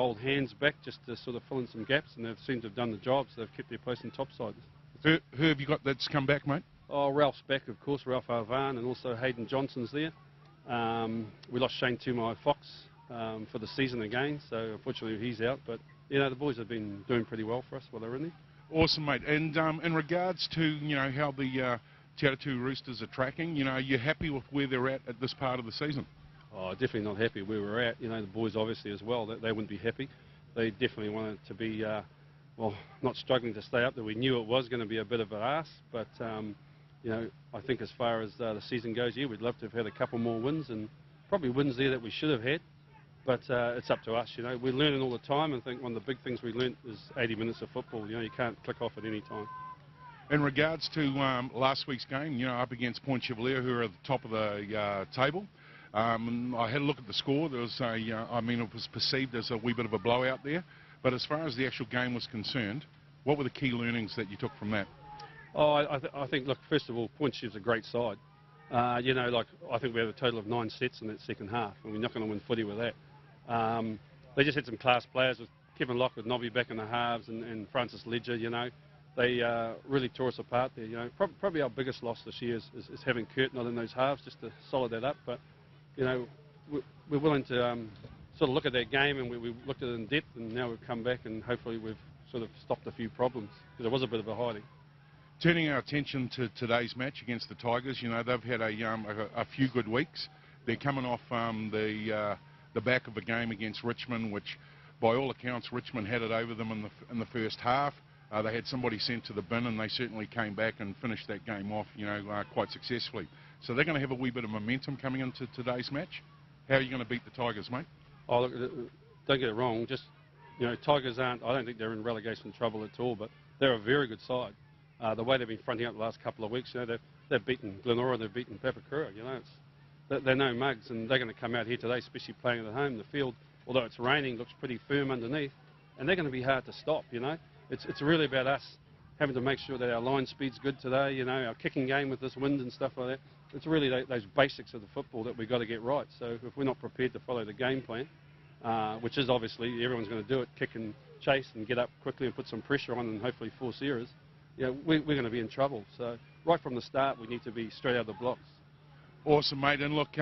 old hands back just to sort of fill in some gaps, and they've seemed to have done the job, so they've kept their place in top side. Who have you got that's come back, mate? Oh, Ralph's back, of course, Ralph Arvan, and also Hayden Johnson's there. We lost Shane Tumai Fox for the season again, so unfortunately he's out, but you know, the boys have been doing pretty well for us while they're in there. Awesome, mate. And in regards to, you know, how the Te Atatu Roosters are tracking, you know, are you happy with where they're at this part of the season? Oh, definitely not happy where we're at. You know, the boys obviously as well, they wouldn't be happy. They definitely wanted to be, well, not struggling to stay up there. We knew it was going to be a bit of an ask, but, you know, I think as far as the season goes, yeah, we'd love to have had a couple more wins, and probably wins there that we should have had. But it's up to us, you know. We're learning all the time, and I think one of the big things we learnt is 80 minutes of football. You know, you can't click off at any time. In regards to last week's game, you know, up against Point Chevalier, who are at the top of the table, I had a look at the score. There was I mean, it was perceived as a wee bit of a blowout there. But as far as the actual game was concerned, what were the key learnings that you took from that? Oh, I think, look, first of all, Point Chev's a great side. You know, like, I think we had a total of 9 sets in that second half, and we're not going to win footy with that. They just had some class players with Kevin Locke with Nobby back in the halves and Francis Ledger, you know. They really tore us apart there, you know. Probably our biggest loss this year is having Kurt not in those halves, just to solid that up. But, you know, we're willing to sort of look at that game, and we looked at it in depth, and now we've come back, and hopefully we've sort of stopped a few problems, because it was a bit of a hiding. Turning our attention to today's match against the Tigers, you know, they've had a few good weeks. They're coming off the back of a game against Richmond, which by all accounts Richmond had it over them in the first half. They had somebody sent to the bin, and they certainly came back and finished that game off, you know, quite successfully. So they're going to have a wee bit of momentum coming into today's match. How are you going to beat the Tigers, mate? Oh, look, don't get it wrong. Just, you know, Tigers aren't, I don't think they're in relegation trouble at all, but they're a very good side. The way they've been fronting up the last couple of weeks, you know, they've beaten Glenora, they've beaten Papakura, you know. They're no mugs, and they're going to come out here today, especially playing at home. The field, although it's raining, looks pretty firm underneath, and they're going to be hard to stop, you know. It's really about us having to make sure that our line speed's good today, you know, our kicking game with this wind and stuff like that. It's really those basics of the football that we've got to get right. So if we're not prepared to follow the game plan, which is obviously everyone's going to do it, kick and chase and get up quickly and put some pressure on and hopefully force errors, you know, we're going to be in trouble. So right from the start, we need to be straight out of the blocks. Awesome, mate. And look,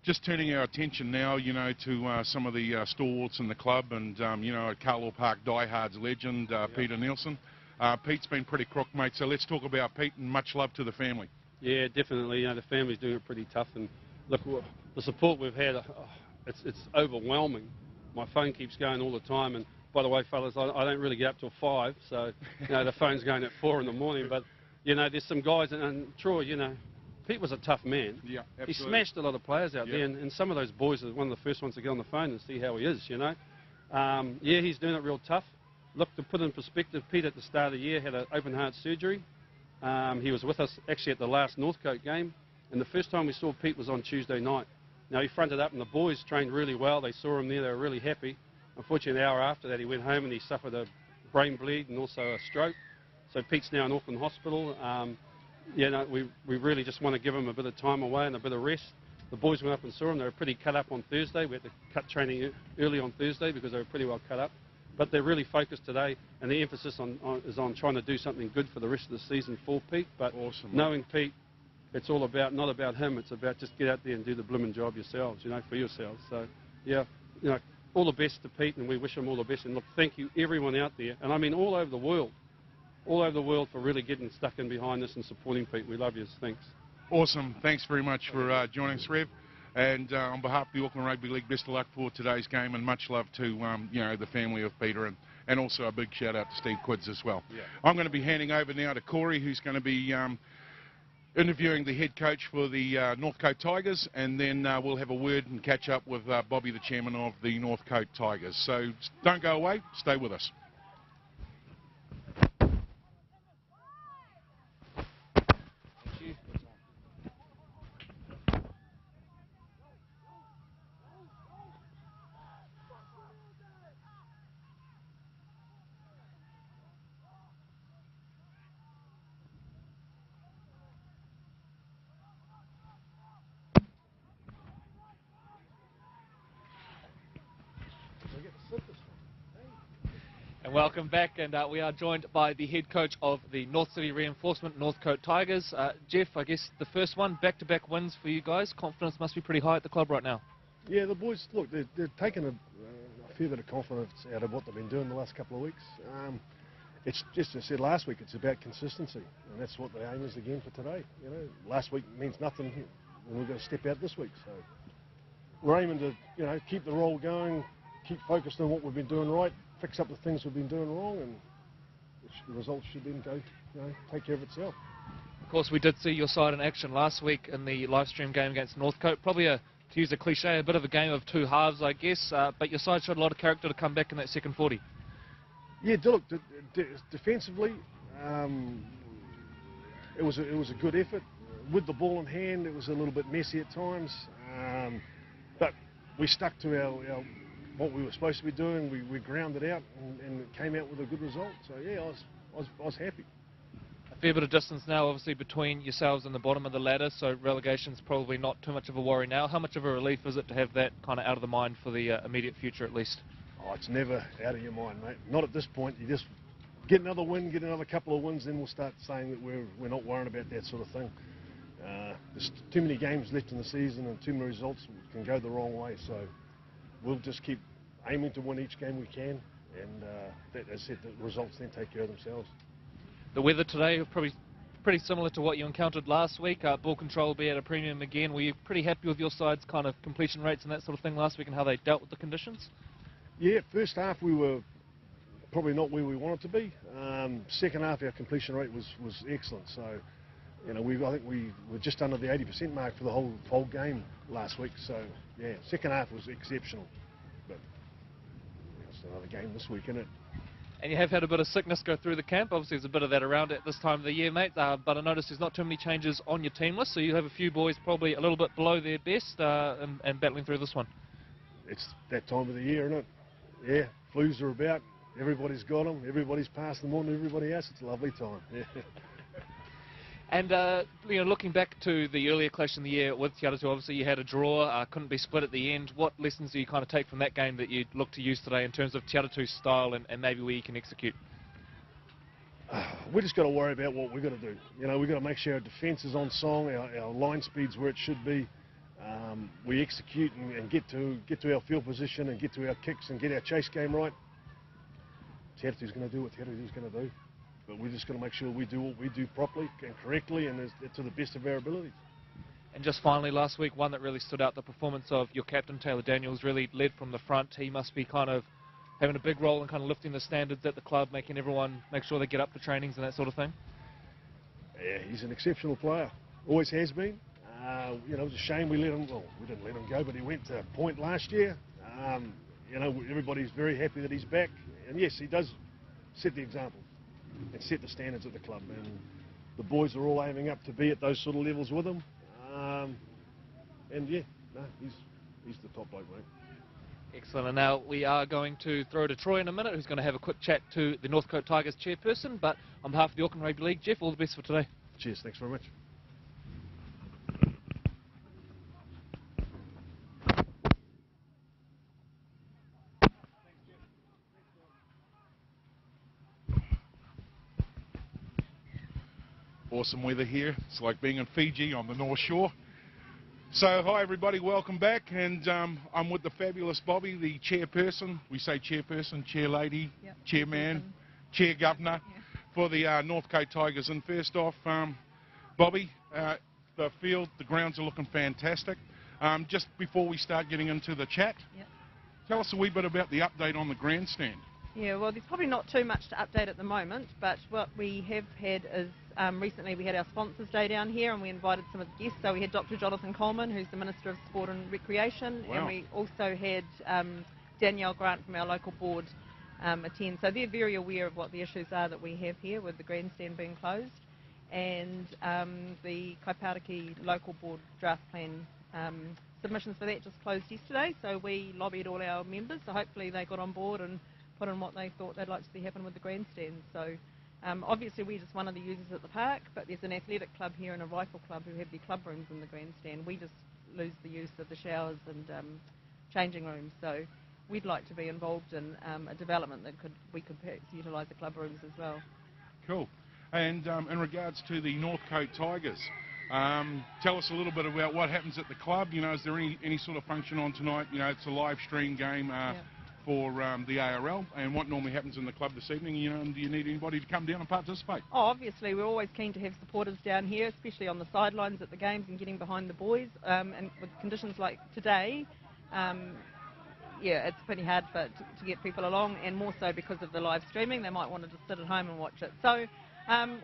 just turning our attention now, you know, to some of the stalwarts in the club, and you know, Carlisle Park diehards legend Peter Nielsen. Pete's been pretty crook, mate. So let's talk about Pete, and much love to the family. Yeah, definitely. You know, the family's doing it pretty tough, and look, the support we've had, it's overwhelming. My phone keeps going all the time, and by the way, fellas, I don't really get up till 5, so you know, the phone's going at 4 in the morning. But you know, there's some guys, and Troy, you know, Pete was a tough man. Yeah, absolutely. He smashed a lot of players out there, and some of those boys are one of the first ones to get on the phone and see how he is, you know. Yeah, he's doing it real tough. Look, to put in perspective, Pete at the start of the year had an open heart surgery. He was with us actually at the last Northcote game, and the first time we saw Pete was on Tuesday night. Now, he fronted up, and the boys trained really well. They saw him there, they were really happy. Unfortunately, an hour after that, he went home and he suffered a brain bleed and also a stroke. So Pete's now in Auckland Hospital. Yeah, no, we really just want to give him a bit of time away and a bit of rest. The boys went up and saw him. They were pretty cut up on Thursday. We had to cut training early on Thursday because they were pretty well cut up. But they're really focused today, and the emphasis is on trying to do something good for the rest of the season for Pete. But awesome, knowing Pete, it's all about, not about him, it's about just get out there and do the blooming job yourselves, you know, for yourselves. So, yeah, you know, all the best to Pete, and we wish him all the best. And look, thank you, everyone out there, and I mean all over the world for really getting stuck in behind this and supporting Pete. We love you. Thanks. Awesome. Thanks very much for joining us, Rev. And on behalf of the Auckland Rugby League, best of luck for today's game, and much love to you know, the family of Peter, and also a big shout out to Steve Quids as well. Yeah. I'm going to be handing over now to Corey, who's going to be interviewing the head coach for the Northcote Tigers, and then we'll have a word and catch up with Bobby, the chairman of the Northcote Tigers. So don't go away, stay with us. Sit Welcome back, and we are joined by the head coach of the North City Reinforcement, Northcote Tigers. Jeff, I guess the first one, back-to-back wins for you guys. Confidence must be pretty high at the club right now. Yeah, the boys, look, they're taking a fair bit of confidence out of what they've been doing the last couple of weeks. It's just, as I said last week, it's about consistency, and that's what the aim is again for today. You know, last week means nothing, and we're going to step out this week. So we're aiming to, you know, keep the roll going, keep focused on what we've been doing right, fix up the things we've been doing wrong, and the results should then go, you know, take care of itself. Of course, we did see your side in action last week in the live stream game against Northcote. Probably to use a cliche, a bit of a game of two halves, I guess, but your side showed a lot of character to come back in that second 40. Yeah, look, defensively, it was a good effort. With the ball in hand, it was a little bit messy at times, but we stuck to our what we were supposed to be doing. We grounded out and it came out with a good result. So yeah, I was happy. A fair bit of distance now, obviously, between yourselves and the bottom of the ladder, so relegation's probably not too much of a worry now. How much of a relief is it to have that kind of out of the mind for the immediate future, at least? Oh, it's never out of your mind, mate. Not at this point. You just get another win, get another couple of wins, then we'll start saying that we're not worrying about that sort of thing. There's too many games left in the season and too many results can go the wrong way. So we'll just keep aiming to win each game we can, and as I said, the results then take care of themselves. The weather today probably pretty similar to what you encountered last week. Ball control will be at a premium again. Were you pretty happy with your side's kind of completion rates and that sort of thing last week and how they dealt with the conditions? Yeah, first half we were probably not where we wanted to be. Second half our completion rate was excellent. So, you know, I think we were just under the 80% mark for the whole game last week. So, yeah, second half was exceptional. But it's another game this week, isn't it? And you have had a bit of sickness go through the camp. Obviously, there's a bit of that around at this time of the year, mate. But I noticed there's not too many changes on your team list, so you have a few boys probably a little bit below their best and battling through this one. It's that time of the year, isn't it? Yeah, flus are about. Everybody's got them. Everybody's passing them on to everybody else. It's a lovely time. Yeah. And you know, looking back to the earlier clash in the year with Atatu, obviously you had a draw, couldn't be split at the end. What lessons do you kind of take from that game that you'd look to use today in terms of Atatu's style and maybe where you can execute? We just got to worry about what we've got to do. You know, we've got to make sure our defence is on song, our line speed's where it should be. We execute and get to our field position and get to our kicks and get our chase game right. Atatu's going to do what Atatu's going to do. But we're just going to make sure we do what we do properly and correctly and to the best of our abilities. And just finally, last week, one that really stood out, the performance of your captain, Taylor Daniels, really led from the front. He must be kind of having a big role in kind of lifting the standards at the club, making everyone make sure they get up for trainings and that sort of thing. Yeah, he's an exceptional player. Always has been. You know, it was a shame we didn't let him go, but he went to Point last year. You know, everybody's very happy that he's back. And yes, he does set the example and set the standards at the club, and the boys are all aiming up to be at those sort of levels with him. And yeah, no, he's the top bloke, mate. Excellent. And now we are going to throw to Troy in a minute, who's going to have a quick chat to the Northcote Tigers chairperson. But on behalf of the Auckland Rugby League, Jeff, all the best for today. Cheers, thanks very much. Awesome weather here. It's like being in Fiji on the North Shore. So hi everybody, welcome back, and I'm with the fabulous Bobby, the chairperson. We say chairperson, chair lady, yep, chairman, chair governor, yeah, for the Northcote Tigers. And first off, Bobby, the field, the grounds are looking fantastic. Just before we start getting into the chat, yep, tell us a wee bit about the update on the grandstand. Yeah, well, there's probably not too much to update at the moment, but what we have had is recently we had our Sponsors Day down here and we invited some of the guests. So we had Dr. Jonathan Coleman, who's the Minister of Sport and Recreation, wow, and we also had Danielle Grant from our local board attend. So they're very aware of what the issues are that we have here with the grandstand being closed. And the Kaipariki local board draft plan submissions for that just closed yesterday, so we lobbied all our members, so hopefully they got on board and put in what they thought they'd like to see happen with the grandstand. So obviously we're just one of the users at the park, but there's an athletic club here and a rifle club who have their club rooms in the grandstand. We just lose the use of the showers and changing rooms. So we'd like to be involved in a development that we could perhaps utilise the club rooms as well. Cool. And in regards to the Northcote Tigers, tell us a little bit about what happens at the club. You know, is there any sort of function on tonight? You know, it's a live stream game for the ARL, and what normally happens in the club this evening, you know, and do you need anybody to come down and participate? Oh, obviously, we're always keen to have supporters down here, especially on the sidelines at the games and getting behind the boys. And with conditions like today, yeah, it's pretty hard to get people along, and more so because of the live streaming. They might want to just sit at home and watch it. So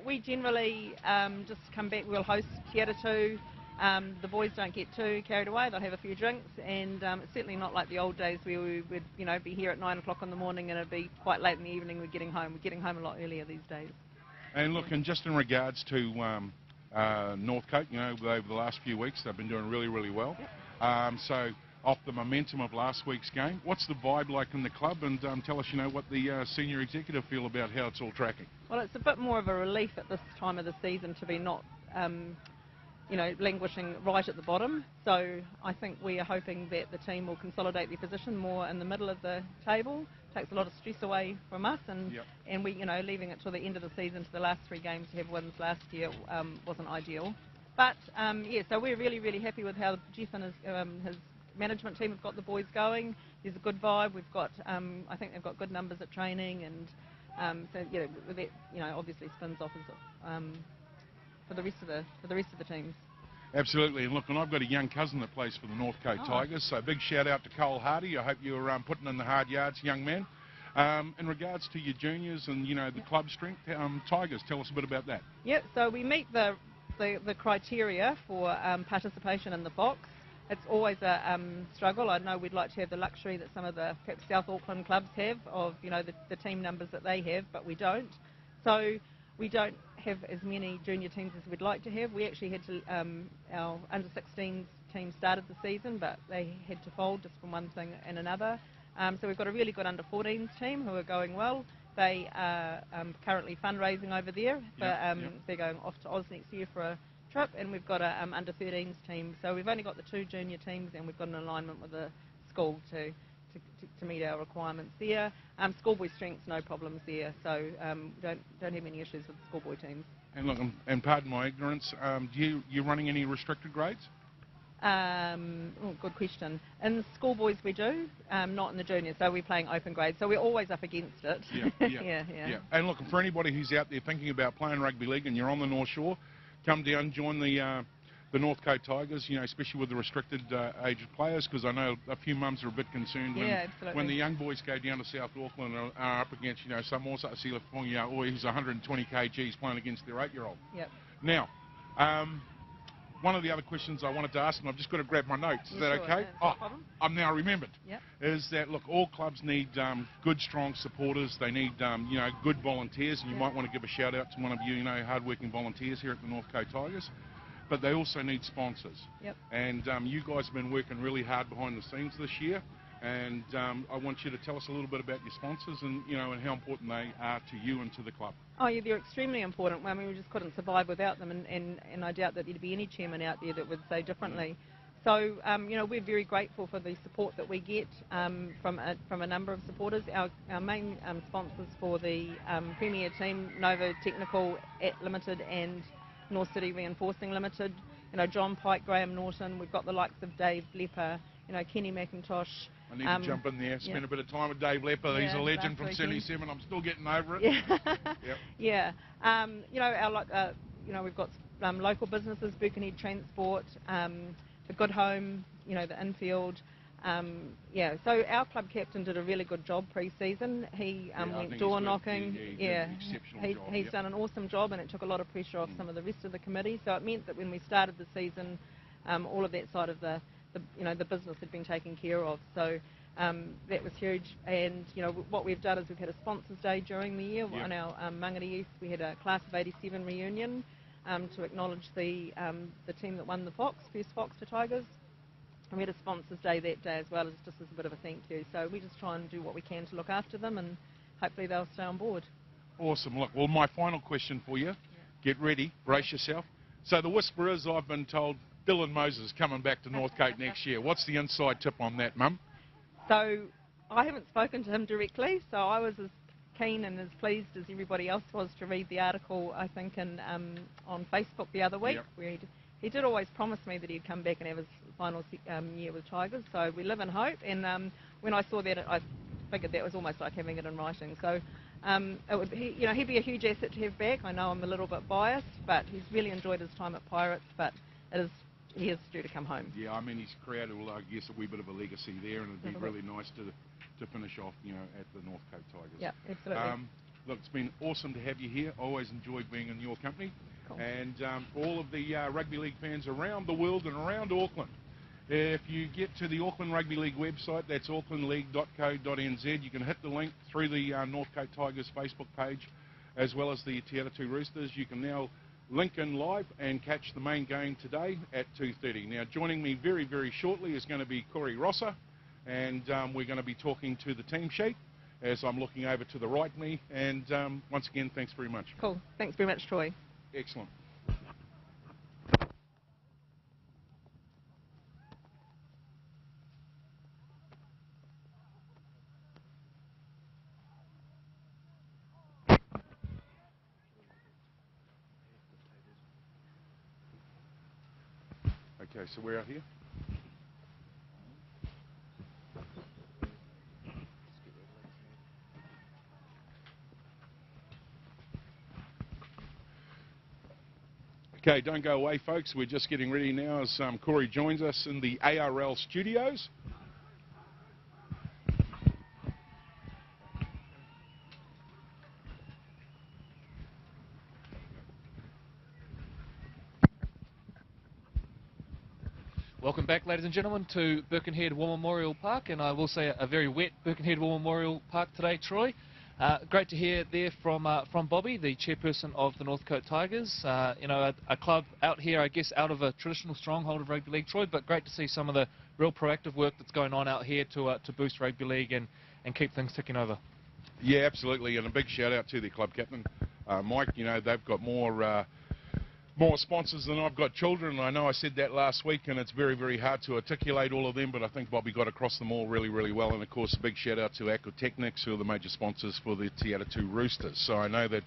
we generally just come back. We'll host Te The boys don't get too carried away. They'll have a few drinks, and it's certainly not like the old days where we would, you know, be here at 9 o'clock in the morning and it'd be quite late in the evening. We're getting home. We're getting home a lot earlier these days. And look, and just in regards to Northcote, you know, over the last few weeks, they've been doing really, really well. Yep. So off the momentum of last week's game, what's the vibe like in the club? And tell us, you know, what the senior executive feel about how it's all tracking. Well, it's a bit more of a relief at this time of the season to be not you know, languishing right at the bottom. So I think we are hoping that the team will consolidate their position more in the middle of the table. Takes a lot of stress away from us, and and we, you know, leaving it till the end of the season to the last 3 games to have wins last year wasn't ideal. But yeah, so we're really, really happy with how Jeff and his management team have got the boys going. There's a good vibe. We've got, I think they've got good numbers at training, and so you know, that, you know, obviously spins off as for the rest of the teams. Absolutely, and look, and I've got a young cousin that plays for the Northcote Tigers, so big shout out to Cole Hardy. I hope you're putting in the hard yards, young man. In regards to your juniors and, you know, the club strength, Tigers, tell us a bit about that. Yep, so we meet the criteria for participation in the Fox. It's always a struggle. I know we'd like to have the luxury that some of the perhaps South Auckland clubs have of, you know, the team numbers that they have, but we don't. So we don't have as many junior teams as we'd like to have. We actually had to, our under-16s team started the season, but they had to fold just from one thing and another. So we've got a really good under-14s team who are going well. They are currently fundraising over there. They're going off to Oz next year for a trip, and we've got a under-13s team. So we've only got the 2 junior teams, and we've got an alignment with the school to meet our requirements there. Schoolboy strengths, no problems there, so don't have any issues with the schoolboy teams. And look, and pardon my ignorance, you running any restricted grades? Good question. In the schoolboys we do, not in the juniors, so we're playing open grade, so we're always up against it. Yeah. And look, for anybody who's out there thinking about playing rugby league and you're on the North Shore, come down, join the Northcote Tigers, you know, especially with the restricted aged players, because I know a few mums are a bit concerned when the young boys go down to South Auckland and are up against, you know, some more sort of you know, or he's 120 kgs playing against their 8-year-old. Yep. Now, one of the other questions I wanted to ask, and I've just got to grab my notes, is that okay? No problem. I'm now remembered. Yep. Is that, look, all clubs need good, strong supporters. They need, you know, good volunteers, and you might want to give a shout out to one of you know, hard-working volunteers here at the Northcote Tigers. But they also need sponsors. Yep. And you guys have been working really hard behind the scenes this year. And I want you to tell us a little bit about your sponsors and, you know, and how important they are to you and to the club. Oh, yeah, they're extremely important. I mean, we just couldn't survive without them, and I doubt that there'd be any chairman out there that would say differently. So, you know, we're very grateful for the support that we get from a number of supporters. Our main sponsors for the Premier team, Nova Technical Limited and North City Reinforcing Limited, you know, John Pike, Graham Norton. We've got the likes of Dave Lepper, you know, Kenny McIntosh. I need to jump in there, spend a bit of time with Dave Lepper. He's a legend from 77. I'm still getting over it. Yeah. You know, you know, we've got local businesses, Birkenhead Transport, the Good Home, you know, the Infield. Yeah, so our club captain did a really good job pre-season. He went door knocking. He's done an awesome job, and it took a lot of pressure off some of the rest of the committee. So it meant that when we started the season, all of that side of the you know, the business had been taken care of. So that was huge. And you know, what we've done is we've had a sponsors day during the year on our Mangere East. We had a class of '87 reunion to acknowledge the team that won the Fox, first Fox to Tigers. And we had a sponsors day that day as well, as just as a bit of a thank you. So we just try and do what we can to look after them, and hopefully they'll stay on board. Awesome. Look, well, my final question for you. Get ready, brace yourself. So the whisper is, I've been told Dylan Moses is coming back to Northcote next year. What's the inside tip on that, Mum? So I haven't spoken to him directly, so I was as keen and as pleased as everybody else was to read the article, I think, on Facebook the other week, Yep. where he did always promise me that he'd come back and have his final year with Tigers, so we live in hope. And when I saw that, I figured that was almost like having it in writing. So he'd be a huge asset to have back. I know I'm a little bit biased, but he's really enjoyed his time at Pirates, but he is due to come home. Yeah, I mean, he's created, I guess, a wee bit of a legacy there, and it'd be really nice to finish off, at the Northcote Tigers. Yeah, absolutely. Look, it's been awesome to have you here. I always enjoyed being in your company. Cool. And for all of the rugby league fans around the world and around Auckland, if you get to the Auckland Rugby League website, that's aucklandleague.co.nz, you can hit the link through the Northcote Tigers Facebook page, as well as the Atatu Roosters. You can now link in live and catch the main game today at 2:30. Now, joining me very, very shortly is going to be Corey Rosser, and we're going to be talking to the team sheet as I'm looking over to the right of me. And once again, thanks very much. Cool. Thanks very much, Troy. Excellent. Okay, so we're out here. Okay, don't go away, folks. We're just getting ready now as Corey joins us in the ARL studios. Welcome back, ladies and gentlemen, to Birkenhead War Memorial Park, and I will say a very wet Birkenhead War Memorial Park today, Troy. Great to hear there from Bobby, the chairperson of the Northcote Tigers. A club out here, I guess, out of a traditional stronghold of rugby league, Troy, but great to see some of the real proactive work that's going on out here to boost rugby league and keep things ticking over. Yeah, absolutely, and a big shout out to the club captain, Mike. They've got more sponsors than I've got children. I know I said that last week, and it's very, very hard to articulate all of them, but I think Bobby got across them all really, really well. And of course, a big shout out to Aquatechnics, who are the major sponsors for the Atatu Roosters. So I know that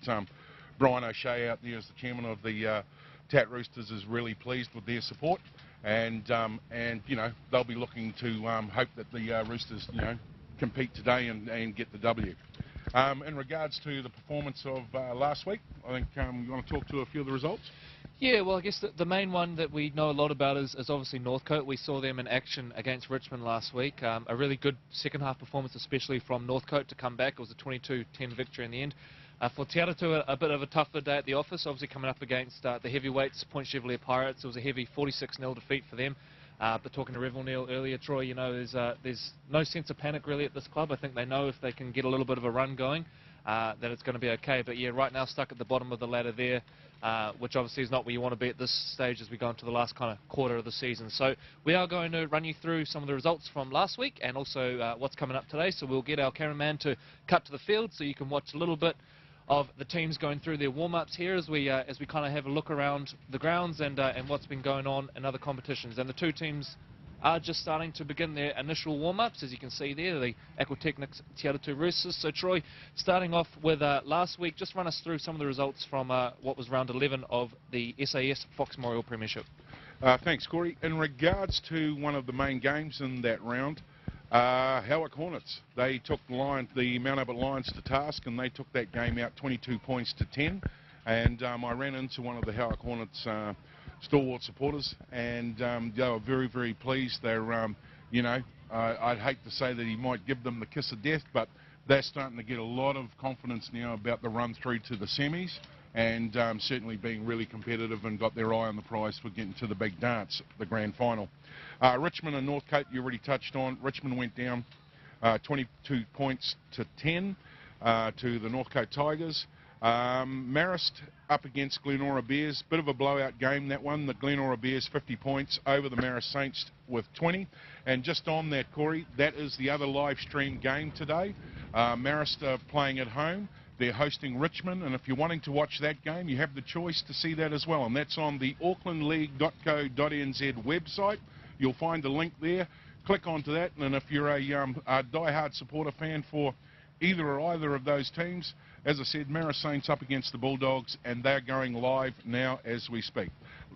Brian O'Shea out there as the chairman of the Tat Roosters is really pleased with their support, and they'll be looking to hope that the Roosters compete today and get the W. In regards to the performance of last week, I think you want to talk to a few of the results? Yeah, well, I guess the main one that we know a lot about is obviously Northcote. We saw them in action against Richmond last week. A really good second half performance, especially from Northcote to come back. It was a 22-10 victory in the end. For Te Atatu, a bit of a tougher day at the office, obviously coming up against the heavyweights, Point Chevalier Pirates. It was a heavy 46-0 defeat for them. But talking to Rev O'Neill earlier, Troy, there's no sense of panic really at this club. I think they know if they can get a little bit of a run going, that it's going to be okay. But yeah, right now stuck at the bottom of the ladder there, which obviously is not where you want to be at this stage as we go into the last kind of quarter of the season. So we are going to run you through some of the results from last week and also what's coming up today. So we'll get our cameraman to cut to the field so you can watch a little bit of the teams going through their warm-ups here as we kind of have a look around the grounds and what's been going on in other competitions. And the two teams are just starting to begin their initial warm-ups, as you can see there, the Aquatechnics Te Atatu Roosters. So Troy, starting off with last week, just run us through some of the results from what was round 11 of the SAS Fox Memorial Premiership. Thanks, Corey. In regards to one of the main games in that round, Howick Hornets, they took the Mount Albert Lions to task, and they took that game out 22 points to 10. And I ran into one of the Howick Hornets stalwart supporters, and they were very, very pleased. They're, I'd hate to say that he might give them the kiss of death, but they're starting to get a lot of confidence now about the run through to the semis, and certainly being really competitive and got their eye on the prize for getting to the big dance, the grand final. Richmond and Northcote, you already touched on. Richmond went down 22 points to 10 to the Northcote Tigers. Marist up against Glenora Bears, bit of a blowout game that one. The Glenora Bears 50 points over the Marist Saints with 20. And just on that, Corey, that is the other live stream game today. Marist are playing at home. They're hosting Richmond, and if you're wanting to watch that game, you have the choice to see that as well, and that's on the aucklandleague.co.nz website. You'll find a link there click onto that, and if you're a die-hard supporter fan for either or either of those teams, as I said, Marist Saints up against the Bulldogs, and they're going live now as we speak.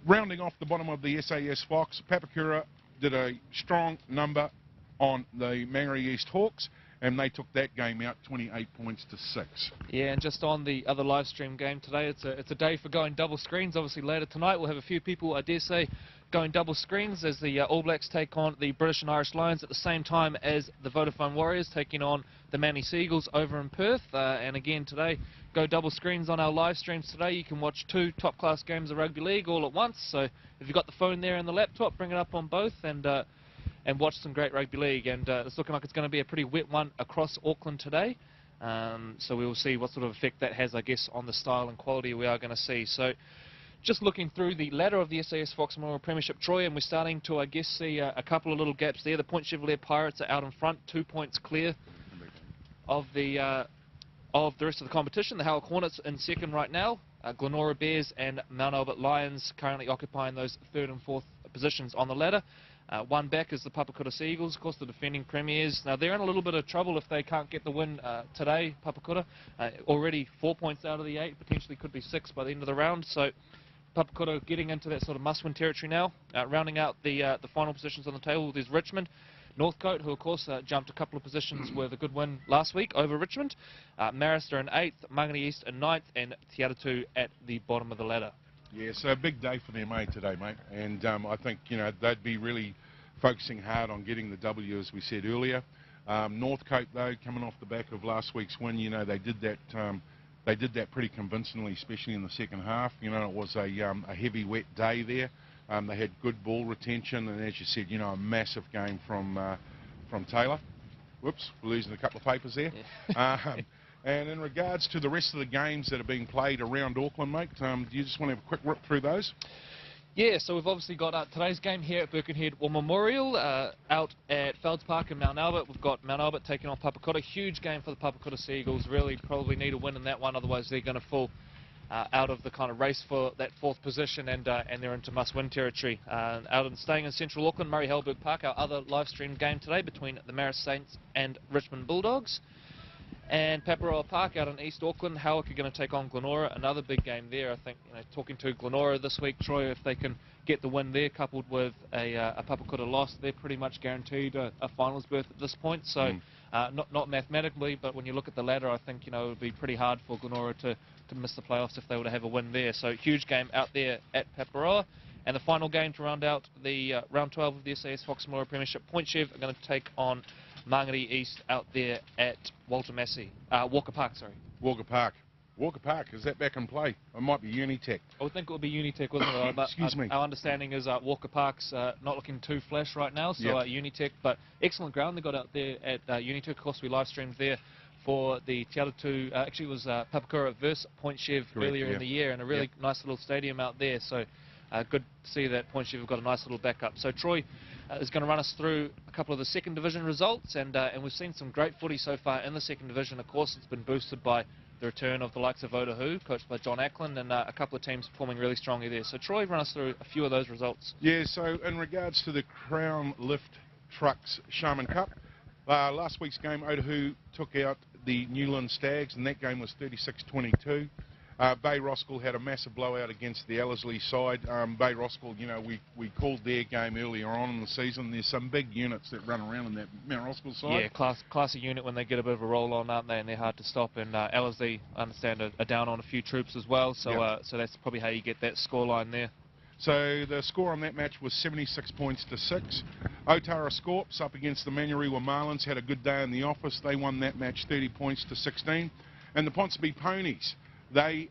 Rounding off the bottom of the SAS Fox, Papakura did a strong number on the Mangere East Hawks, and they took that game out 28 points to 6. Yeah, and just on the other live stream game today, it's a day for going double screens. Obviously later tonight we'll have a few people, I dare say, going double screens as the All Blacks take on the British and Irish Lions at the same time as the Vodafone Warriors taking on the Manly Seagulls over in Perth. And again today, go double screens on our live streams today. You can watch 2 top-class games of rugby league all at once. So if you've got the phone there and the laptop, bring it up on both and watch some great rugby league. And it's looking like it's going to be a pretty wet one across Auckland today. So we will see what sort of effect that has, I guess, on the style and quality we are going to see. So just looking through the ladder of the SAS Fox Memorial Premiership, Troy, and we're starting to, I guess, see a couple of little gaps there. The Point Chevalier Pirates are out in front, 2 points clear of the rest of the competition. The Howell Hornets in second right now. Glenora Bears and Mount Albert Lions currently occupying those 3rd and 4th positions on the ladder. One back is the Papakura Seagulls, of course, the defending premiers. Now, they're in a little bit of trouble if they can't get the win today, Papakura. Already 4 points out of the 8, potentially could be 6 by the end of the round. So Papakura getting into that sort of must-win territory now. Rounding out the final positions on the table, there's Richmond. Northcote, who of course jumped a couple of positions with a good win last week over Richmond. Marist are in 8th, Mangere East in 9th, and Te at the bottom of the ladder. Yeah, so a big day for them, today, mate. And I think, they'd be really focusing hard on getting the W, as we said earlier. Northcote, though, coming off the back of last week's win, they did that pretty convincingly, especially in the second half. It was a heavy, wet day there. They had good ball retention, and as you said, a massive game from Taylor. Whoops, we're losing a couple of papers there. Yeah. And in regards to the rest of the games that are being played around Auckland, mate, do you just want to have a quick rip through those? Yeah, so we've obviously got today's game here at Birkenhead War Memorial out at Felds Park in Mount Albert. We've got Mount Albert taking on Papakura. Huge game for the Papakura Seagulls. Really probably need a win in that one, otherwise they're going to fall out of the kind of race for that 4th position, and they're into must-win territory. Staying in central Auckland, Murray Halberg Park, our other live-stream game today between the Marist Saints and Richmond Bulldogs. And Paparoa Park out in East Auckland, Howick are going to take on Glenora. Another big game there. I think, talking to Glenora this week, Troy, if they can get the win there, coupled with a Papakura loss, they're pretty much guaranteed a finals berth at this point. So, not mathematically, but when you look at the ladder, I think, it would be pretty hard for Glenora to miss the playoffs if they were to have a win there. So, huge game out there at Paparoa. And the final game to round out the round 12 of the SAS Fox Memorial Premiership, Point Chev are going to take on Mangere East out there at Walker Park, sorry. Walker Park, is that back in play? It might be Unitec. I would think it would be Unitec, wasn't it? But excuse me. Our understanding is Walker Park's not looking too flash right now, so yep. Unitec, but excellent ground they got out there at Unitec. Of course, we live streamed there for the Teatatu, actually it was Papakura versus Point Chev earlier in the year, and a really nice little stadium out there, so good to see that Point Chev have got a nice little backup. So Troy is going to run us through a couple of the second division results, and we've seen some great footy so far in the second division. Of course, it's been boosted by the return of the likes of Otahu, coached by John Ackland, and a couple of teams performing really strongly there. So Troy, run us through a few of those results. Yeah, so in regards to the Crown Lift Trucks Sharman Cup, last week's game, Otahu took out the Newland Stags, and that game was 36-22. Bay Roskill had a massive blowout against the Ellerslie side. Bay Roskill, we called their game earlier on in the season. There's some big units that run around in that Mount Roskill side. Yeah, classy unit when they get a bit of a roll on, aren't they? And they're hard to stop. And Ellerslie, I understand, are down on a few troops as well. So, so that's probably how you get that scoreline there. So the score on that match was 76 points to 6. Otara Scorps up against the Manurewa Marlins had a good day in the office. They won that match 30 points to 16. And the Ponsonby Ponies, they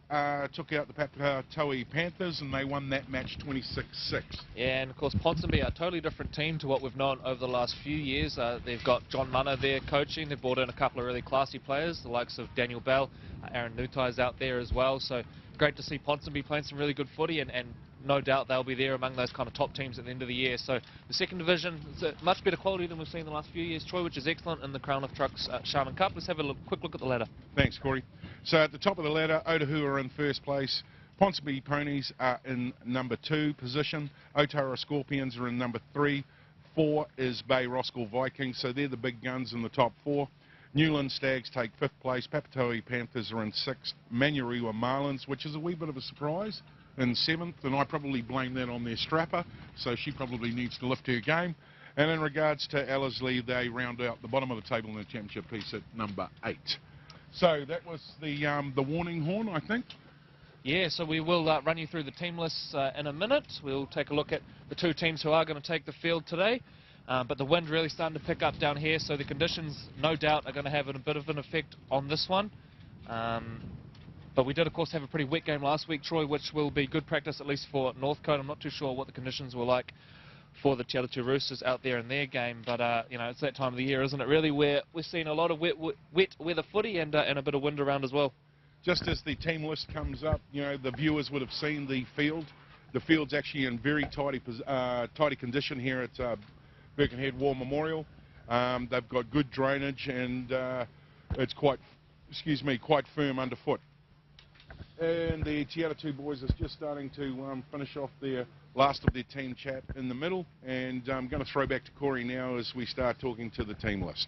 took out the Papatoe Panthers, and they won that match 26-6. Yeah, and of course Ponsonby are a totally different team to what we've known over the last few years. They've got John Munner there coaching. They've brought in a couple of really classy players, the likes of Daniel Bell, Aaron Nutai's out there as well. So great to see Ponsonby playing some really good footy, and no doubt they'll be there among those kind of top teams at the end of the year. So the second division is a much better quality than we've seen in the last few years, Troy, which is excellent in the Crown of Trucks Sharman Cup. Let's have a quick look at the ladder. Thanks, Corey. So at the top of the ladder, Otahu are in first place. Ponsonby Ponies are in number 2 position. Otara Scorpions are in number 3. 4 is Bay Roskill Vikings, so they're the big guns in the top 4. Newland Stags take 5th place, Papatoetoe Panthers are in 6th, Manurewa Marlins, which is a wee bit of a surprise, in 7th, and I probably blame that on their strapper, so she probably needs to lift her game. And in regards to Ellerslie, they round out the bottom of the table in the championship piece at number 8. So that was the warning horn, I think. Yeah, so we will run you through the team lists in a minute. We'll take a look at the 2 teams who are going to take the field today. But the wind really starting to pick up down here, so the conditions, no doubt, are going to have a bit of an effect on this one. But we did, of course, have a pretty wet game last week, Troy, which will be good practice, at least for Northcote. I'm not too sure what the conditions were like for the Te Atatu Roosters out there in their game. But, you know, it's that time of the year, isn't it, really, where we're seeing a lot of wet weather footy and a bit of wind around as well. Just as the team list comes up, you know, the viewers would have seen the field. The field's actually in very tidy condition here at Birkenhead War Memorial. They've got good drainage and it's quite firm underfoot. And the Te Atatu boys are just starting to finish off their last of their team chat in the middle, and I'm going to throw back to Corey now as we start talking to the team list.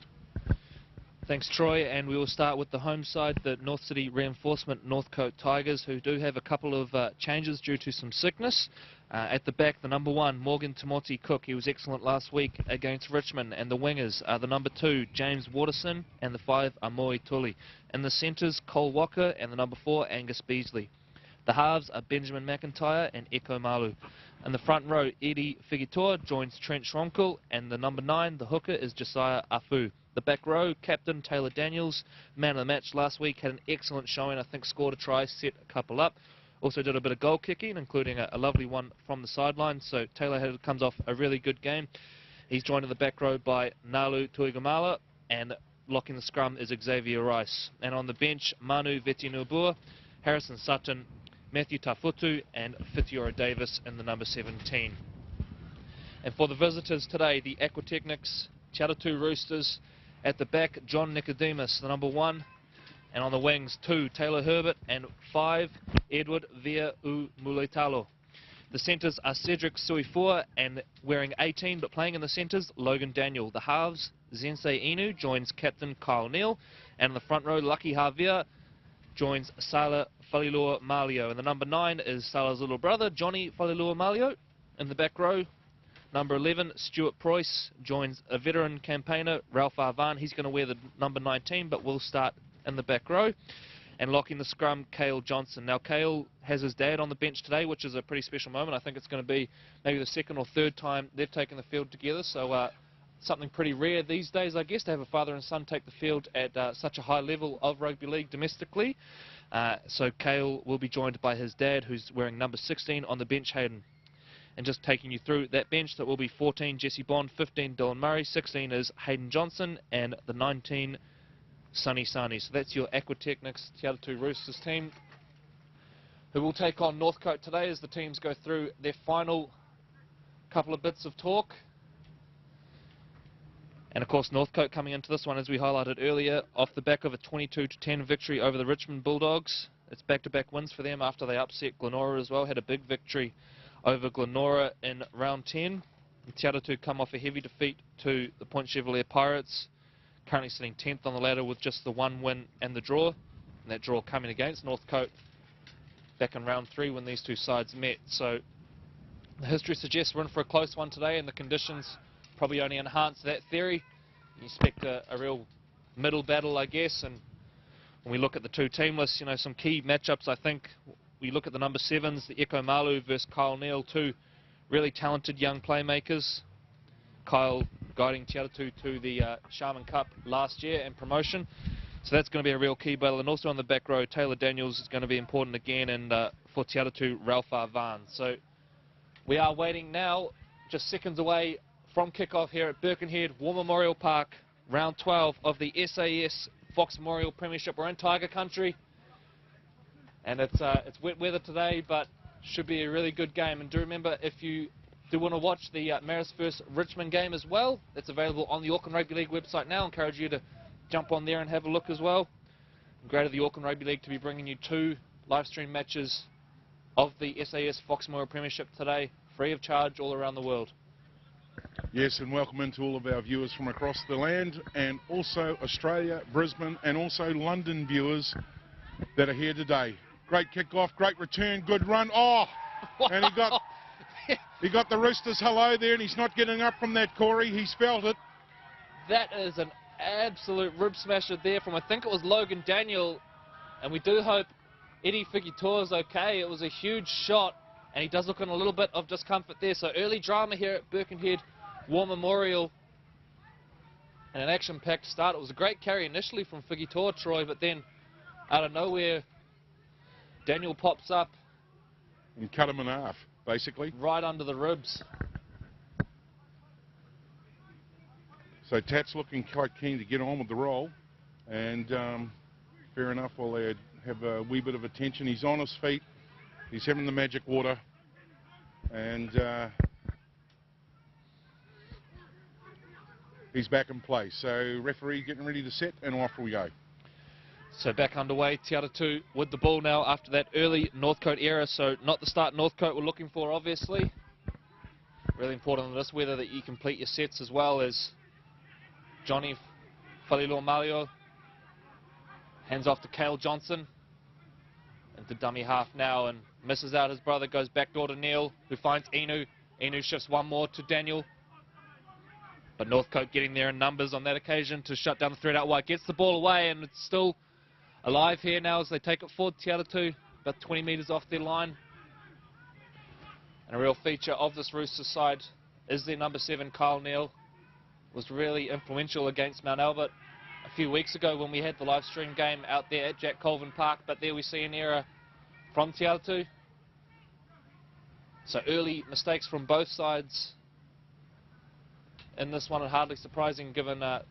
Thanks, Troy, and we will start with the home side, the North City Reinforcement Northcote Tigers, who do have a couple of changes due to some sickness. At the back, the number 1, Morgan Timoti Cook. He was excellent last week against Richmond. And the wingers are the number 2, James Waterson, and the 5, Amoy Tully. In the centres, Cole Walker, and the number 4, Angus Beasley. The halves are Benjamin McIntyre and Eko Malu. In the front row, Eddie Figitoa joins Trent Schronkel, and the number 9, the hooker, is Josiah Afu. The back row, captain Taylor Daniels, man of the match last week, had an excellent showing. I think scored a try, set a couple up. Also did a bit of goal kicking, including a lovely one from the sideline. So Taylor comes off a really good game. He's joined in the back row by Nalu Tuigamala, and locking the scrum is Xavier Rice. And on the bench, Manu Vetinubua, Harrison Sutton, Matthew Tafutu, and Fitiora Davis in the number 17. And for the visitors today, the Aquatechnics, Te Atatu Roosters. At the back, John Nicodemus, the number 1. And on the wings, 2, Taylor Herbert, and 5, Edward Via U Muletalo. The centres are Cedric Suifua, and wearing 18, but playing in the centres, Logan Daniel. The halves, Zensei Inu joins captain Kyle Neal. And in the front row, Lucky Havia joins Sala Falilua Malio. And the number 9 is Sala's little brother, Johnny Falilua Malio. In the back row, number 11, Stuart Preuss joins a veteran campaigner, Ralph Arvan. He's going to wear the number 19, but will start in the back row. And locking the scrum, Cale Johnson. Now, Cale has his dad on the bench today, which is a pretty special moment. I think it's going to be maybe the 2nd or 3rd time they've taken the field together. So something pretty rare these days, I guess, to have a father and son take the field at such a high level of rugby league domestically. So Cale will be joined by his dad, who's wearing number 16 on the bench, Hayden. And just taking you through that bench, that will be 14, Jesse Bond, 15, Dylan Murray, 16 is Hayden Johnson, and the 19, Sunny Sani. So that's your Aquatechnics Te Atatu Roosters team, who will take on Northcote today as the teams go through their final couple of bits of talk. And of course, Northcote coming into this one, as we highlighted earlier, off the back of a 22-10 victory over the Richmond Bulldogs. It's back-to-back wins for them after they upset Glenora as well. Had a big victory over Glenora in round 10. Te Atatu come off a heavy defeat to the Point Chevalier Pirates, currently sitting 10th on the ladder with just the 1 win and the draw. And that draw coming against Northcote back in round 3 when these two sides met. So the history suggests we're in for a close one today, and the conditions probably only enhance that theory. You expect a real middle battle, I guess. And when we look at the 2 team lists, you know, some key matchups, I think. We look at the number 7s, the Eko Malu versus Kyle Neal, 2 really talented young playmakers. Kyle guiding Te Atatu to the Sharman Cup last year and promotion. So that's going to be a real key battle. And also on the back row, Taylor Daniels is going to be important again, and for Te Atatu, Ralph Arvan. So we are waiting now, just seconds away from kickoff here at Birkenhead War Memorial Park, round 12 of the SAS Fox Memorial Premiership. We're in Tiger Country. And it's wet weather today, but should be a really good game. And do remember, if you do want to watch the Marist vs Richmond game as well, it's available on the Auckland Rugby League website now. Encourage you to jump on there and have a look as well. And great of the Auckland Rugby League to be bringing you 2 live stream matches of the SAS Fox Memorial Premiership today, free of charge all around the world. Yes, and welcome into all of our viewers from across the land, and also Australia, Brisbane, and also London viewers that are here today. Great kick-off, great return, good run. Oh, and he got the Roosters hello there, and he's not getting up from that, Corey. He's felt it. That is an absolute rib smasher there from, I think it was Logan Daniel, and we do hope Eddie Figitoa is okay. It was a huge shot, and he does look in a little bit of discomfort there. So early drama here at Birkenhead War Memorial, and an action-packed start. It was a great carry initially from Figitoa, Troy, but then out of nowhere, Daniel pops up And cut him in half, basically. right under the ribs. So Tat's looking quite keen to get on with the roll, and fair enough, while they have a wee bit of attention. He's on his feet, he's having the magic water, and he's back in place. So referee getting ready to set, and off we go. So back underway, Atatu with the ball now after that early Northcote error. So not the start Northcote were looking for, obviously. Really important in this weather that you complete your sets as well as Johnny Falilomalio hands off to Cale Johnson into dummy half now and misses out his brother, goes backdoor to Neil, who finds Inu. Inu shifts one more to Daniel. But Northcote getting there in numbers on that occasion to shut down the threat out wide. Gets the ball away, and it's still alive here now as they take it forward. Atatu about 20 metres off their line. And a real feature of this Roosters side is their number 7, Kyle Neal. Was really influential against Mount Albert a few weeks ago when we had the live stream game out there at Jack Colvin Park. But there we see an error from Atatu. So early mistakes from both sides in this one, and hardly surprising given the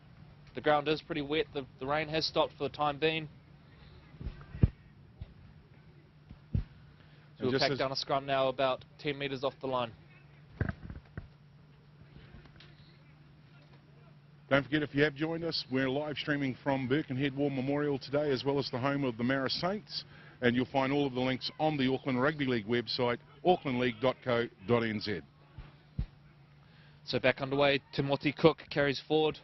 ground is pretty wet. The rain has stopped for the time being. So we'll pack down a scrum now about 10 metres off the line. Don't forget, if you have joined us, we're live streaming from Birkenhead War Memorial today, as well as the home of the Marist Saints, and you'll find all of the links on the Auckland Rugby League website, aucklandleague.co.nz. So back underway, Timothy Cook carries forward.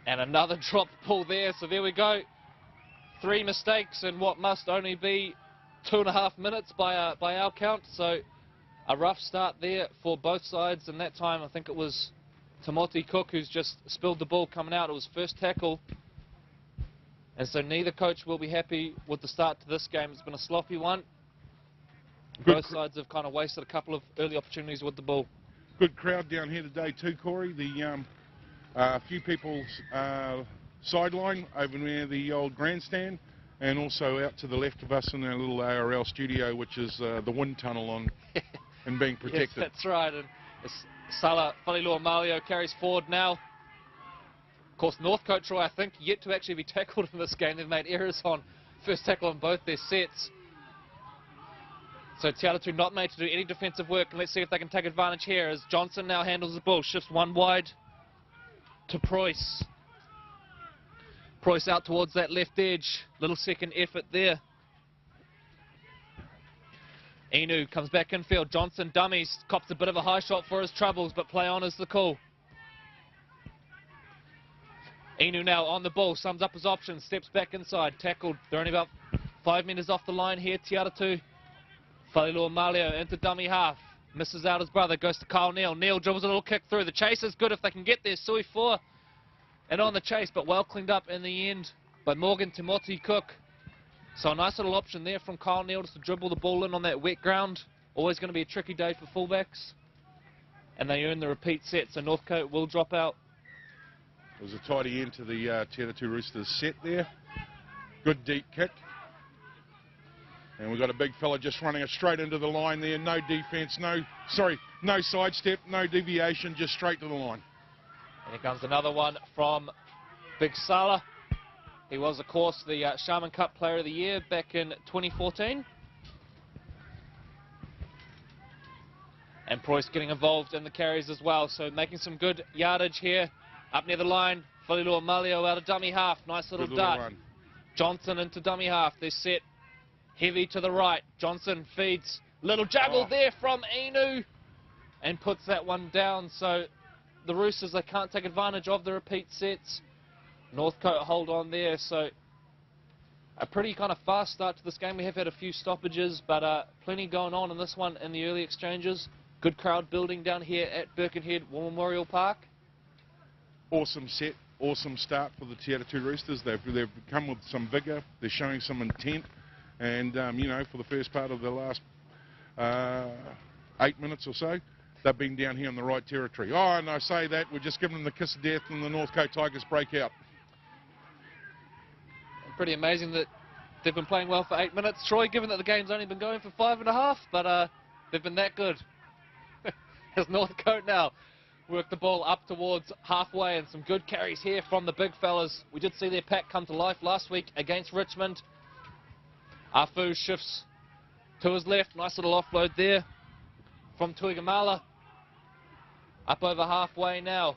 And another drop pull there, so there we go. 3 mistakes in what must only be 2.5 minutes by our count, so a rough start there for both sides, and that time I think it was Timothy Cook who's just spilled the ball coming out. It was first tackle, and so neither coach will be happy with the start to this game. It's been a sloppy one. Both sides have kind of wasted a couple of early opportunities with the ball. Good crowd down here today too, Corey. The few people's sideline over near the old grandstand, and also out to the left of us in our little ARL studio, which is the wind tunnel on and being protected. Yes, that's right. And Sala Falilomalio carries forward now. Of course, Northcote, Troy, I think, yet to actually be tackled in this game. They've made errors on first tackle on both their sets. So Atatu not made to do any defensive work, and let's see if they can take advantage here as Johnson now handles the ball, shifts one wide to Preuss. Preuss out towards that left edge, little second effort there. Inu comes back infield, Johnson dummies, cops a bit of a high shot for his troubles, but play on is the call. Inu now on the ball, sums up his options, steps back inside, tackled. They're only about 5 metres off the line here. Atatu. Falilomalio into dummy half, misses out his brother, goes to Kyle Neal. Neal dribbles a little kick through. The chase is good if they can get there. Sui 4 and on the chase, but well cleaned up in the end by Morgan Timothy Cook. So a nice little option there from Kyle Neal just to dribble the ball in on that wet ground. Always going to be a tricky day for fullbacks. And they earn the repeat set, so Northcote will drop out. It was a tidy end to the Atatu Roosters set there. Good deep kick. And we've got a big fella just running it straight into the line there. No defence, no sidestep, no deviation, just straight to the line. And here comes another one from Big Sala. He was, of course, the Sharman Cup Player of the Year back in 2014. And Preuss getting involved in the carries as well, so making some good yardage here. Up near the line, Falilomalio out of dummy half. Nice little dart. Johnson into dummy half. They're set heavy to the right. Johnson feeds Little juggle there from Inu, and puts that one down. So the Roosters, they can't take advantage of the repeat sets. Northcote hold on there, so a pretty kind of fast start to this game. We have had a few stoppages, but plenty going on in this one in the early exchanges. Good crowd building down here at Birkenhead War Memorial Park. Awesome set, awesome start for the Atatu Roosters. They've come with some vigour, they're showing some intent, and you know, for the first part of the last 8 minutes or so, they've been down here in the right territory. Oh, and I say that, we're just giving them the kiss of death and the Northcote Tigers break out. Pretty amazing that they've been playing well for 8 minutes. Troy, given that the game's only been going for 5.5, but they've been that good. As Northcote now work the ball up towards halfway, and some good carries here from the big fellas. We did see their pack come to life last week against Richmond. Afu shifts to his left. Nice little offload there from Tuigamala. Up over halfway now.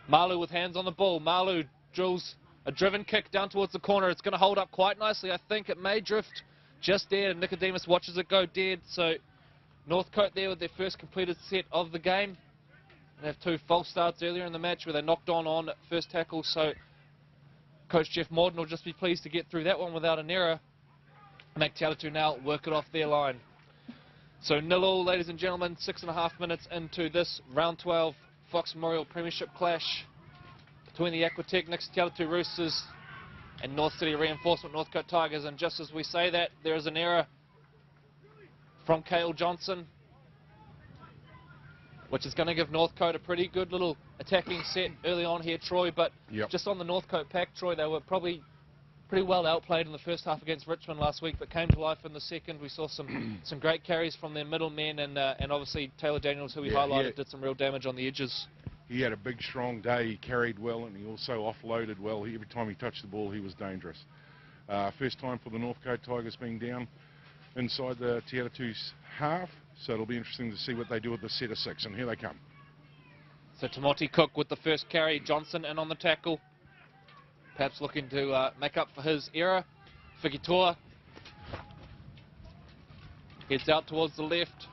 Malu with hands on the ball. Malu drills a driven kick down towards the corner. It's going to hold up quite nicely. I think it may drift just dead, and Nicodemus watches it go dead. So Northcote there with their first completed set of the game. They have 2 false starts earlier in the match where they knocked on first tackle. So Coach Jeff Morden will just be pleased to get through that one without an error. Make Atatu now work it off their line. So 0-0, ladies and gentlemen, 6.5 minutes into this round 12 Fox Memorial Premiership clash between the Aquatechnics Atatu Roosters and North City Reinforcement Northcote Tigers. And just as we say that, there is an error from Cale Johnson, which is going to give Northcote a pretty good little attacking set early on here, Troy. But just on the Northcote pack, Troy, they were probably pretty well outplayed in the first half against Richmond last week, but came to life in the second. We saw some great carries from their middle men, and obviously Taylor Daniels, who we highlighted, did some real damage on the edges. He had a big, strong day. He carried well, and he also offloaded well. Every time he touched the ball, he was dangerous. First time for the Northcote Tigers being down inside the Atatu's half, so it'll be interesting to see what they do with the set of 6, and here they come. So Tamoti Cook with the first carry, Johnson in on the tackle, perhaps looking to make up for his error. Figitoa heads out towards the left.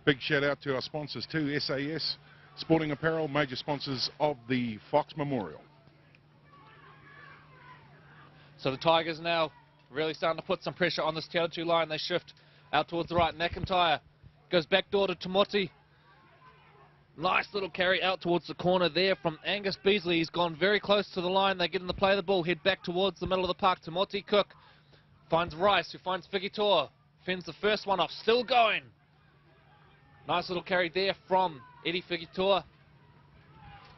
Big shout out to our sponsors too, SAS Sporting Apparel, major sponsors of the Fox Memorial. So the Tigers now really starting to put some pressure on this Atatu line. They shift out towards the right. McIntyre goes backdoor to Tamoti. Nice little carry out towards the corner there from Angus Beasley. He's gone very close to the line. They get in the play of the ball, head back towards the middle of the park. Tamoti Cook finds Rice, who finds Figitoa. Fends the first one off, still going. Nice little carry there from Eddie Figitoa.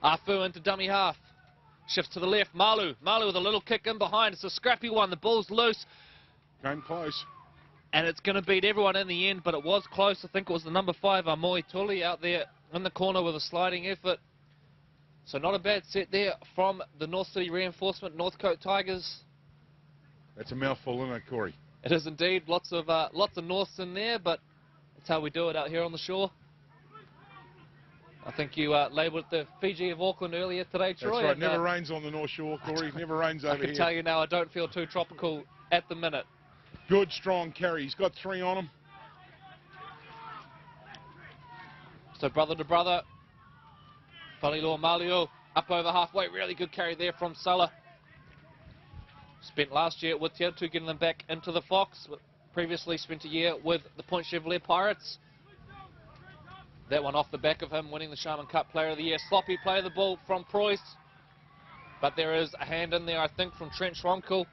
Afu into dummy half. Shifts to the left. Malu with a little kick in behind. It's a scrappy one. The ball's loose. Came close. And it's going to beat everyone in the end, but it was close. I think it was the number 5, Amoi Tuli, out there in the corner with a sliding effort. So not a bad set there from the North City Reinforcement Northcote Tigers. That's a mouthful, isn't it, Corey? It is indeed. Lots of Norths in there, but that's how we do it out here on the shore. I think you labelled it the Fiji of Auckland earlier today, Troy. That's right. Never rains on the North Shore, Corey. Never rains over here. I can tell you now, I don't feel too tropical at the minute. Good, strong carry. He's got 3 on him. So brother to brother. Falilua Malio up over halfway. Really good carry there from Sulla. Spent last year with Atatu, getting them back into the Fox. Previously spent a year with the Point Chevrolet Pirates. That one off the back of him winning the Sharman Cup Player of the Year. Sloppy play of the ball from Preuss. But there is a hand in there, I think, from Trent Schwamkel.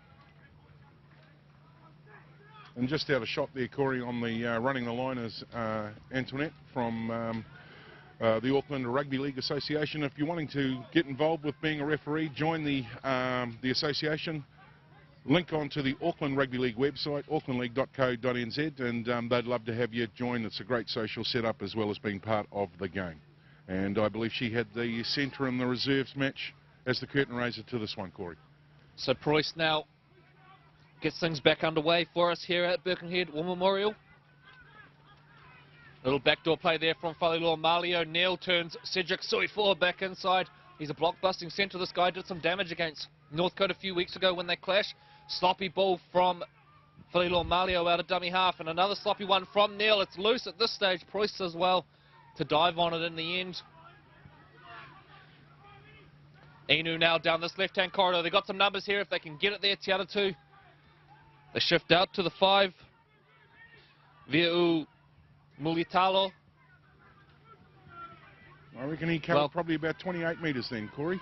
And just out of shot there, Corey, on the running the line is Antoinette from the Auckland Rugby League Association. If you're wanting to get involved with being a referee, join the association. Link onto the Auckland Rugby League website, aucklandleague.co.nz, and they'd love to have you join. It's a great social setup as well as being part of the game. And I believe she had the centre and the reserves match as the curtain raiser to this one, Corey. So Preuss now gets things back underway for us here at Birkenhead War Memorial. Little backdoor play there from Falilua Malio. Neil turns Cedric Suifua back inside. He's a block-busting centre. This guy did some damage against Northcote a few weeks ago when they clashed. Sloppy ball from Fililo Malio out of dummy half, and another sloppy one from Neil. It's loose at this stage. Preuss as well to dive on it in the end. Inu now down this left-hand corridor. They've got some numbers here if they can get it there. Te Atatu. They shift out to the 5. Viu Mulitalo. I reckon he covered probably about 28 metres then, Corey.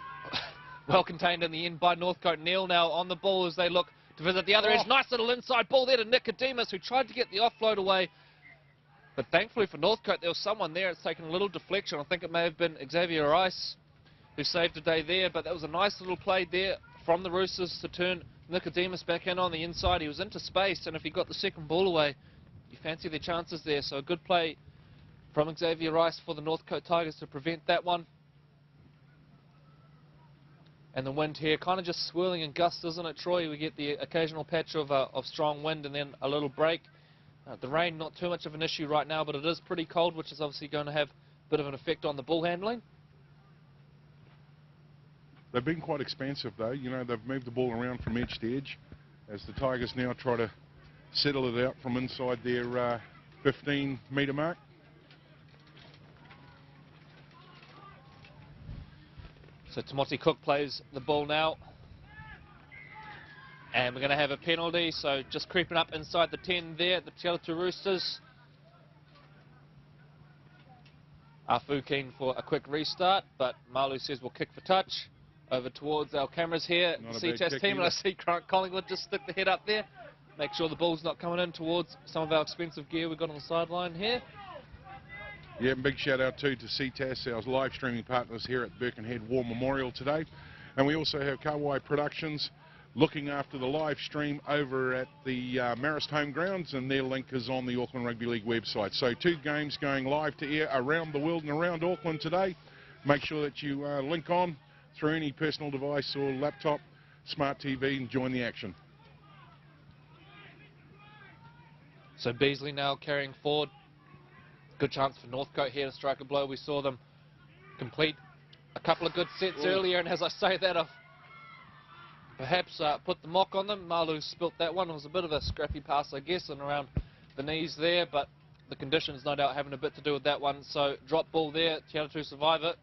Well contained in the end by Northcote. Neil now on the ball as they look to visit the other edge. Nice little inside ball there to Nicodemus, who tried to get the offload away. But thankfully for Northcote, there was someone there. It's taken a little deflection. I think it may have been Xavier Rice who saved the day there. But that was a nice little play there from the Roosters to turn Nicodemus back in on the inside. He was into space, and if he got the second ball away, you fancy their chances there. So a good play from Xavier Rice for the Northcote Tigers to prevent that one. And the wind here kind of just swirling in gusts, isn't it, Troy? We get the occasional patch of strong wind and then a little break. The rain, not too much of an issue right now, but it is pretty cold, which is obviously going to have a bit of an effect on the ball handling. They've been quite expansive, though. You know, they've moved the ball around from edge to edge as the Tigers now try to settle it out from inside their 15-metre mark. So Timothy Cook plays the ball now. And we're going to have a penalty, so just creeping up inside the 10 there at the Te Atatu Roosters. Afu keen for a quick restart, but Malu says we'll kick for touch. Over towards our cameras here, the CTAS team, and I see Grant Collingwood just stick the head up there. Make sure the ball's not coming in towards some of our expensive gear we've got on the sideline here. Yeah, and big shout out too to CTAS, our live streaming partners here at Birkenhead War Memorial today. And we also have Kauai Productions looking after the live stream over at the Marist Home Grounds, and their link is on the Auckland Rugby League website. So 2 games going live to air around the world and around Auckland today. Make sure that you link on through any personal device or laptop, smart TV, and join the action. So Beasley now carrying forward. Good chance for Northcote here to strike a blow. We saw them complete a couple of good sets earlier, and as I say that, I've perhaps put the mock on them. Malu spilt that one. It was a bit of a scrappy pass, I guess, and around the knees there, but the conditions no doubt having a bit to do with that one. So drop ball there, Te Atatu survive it.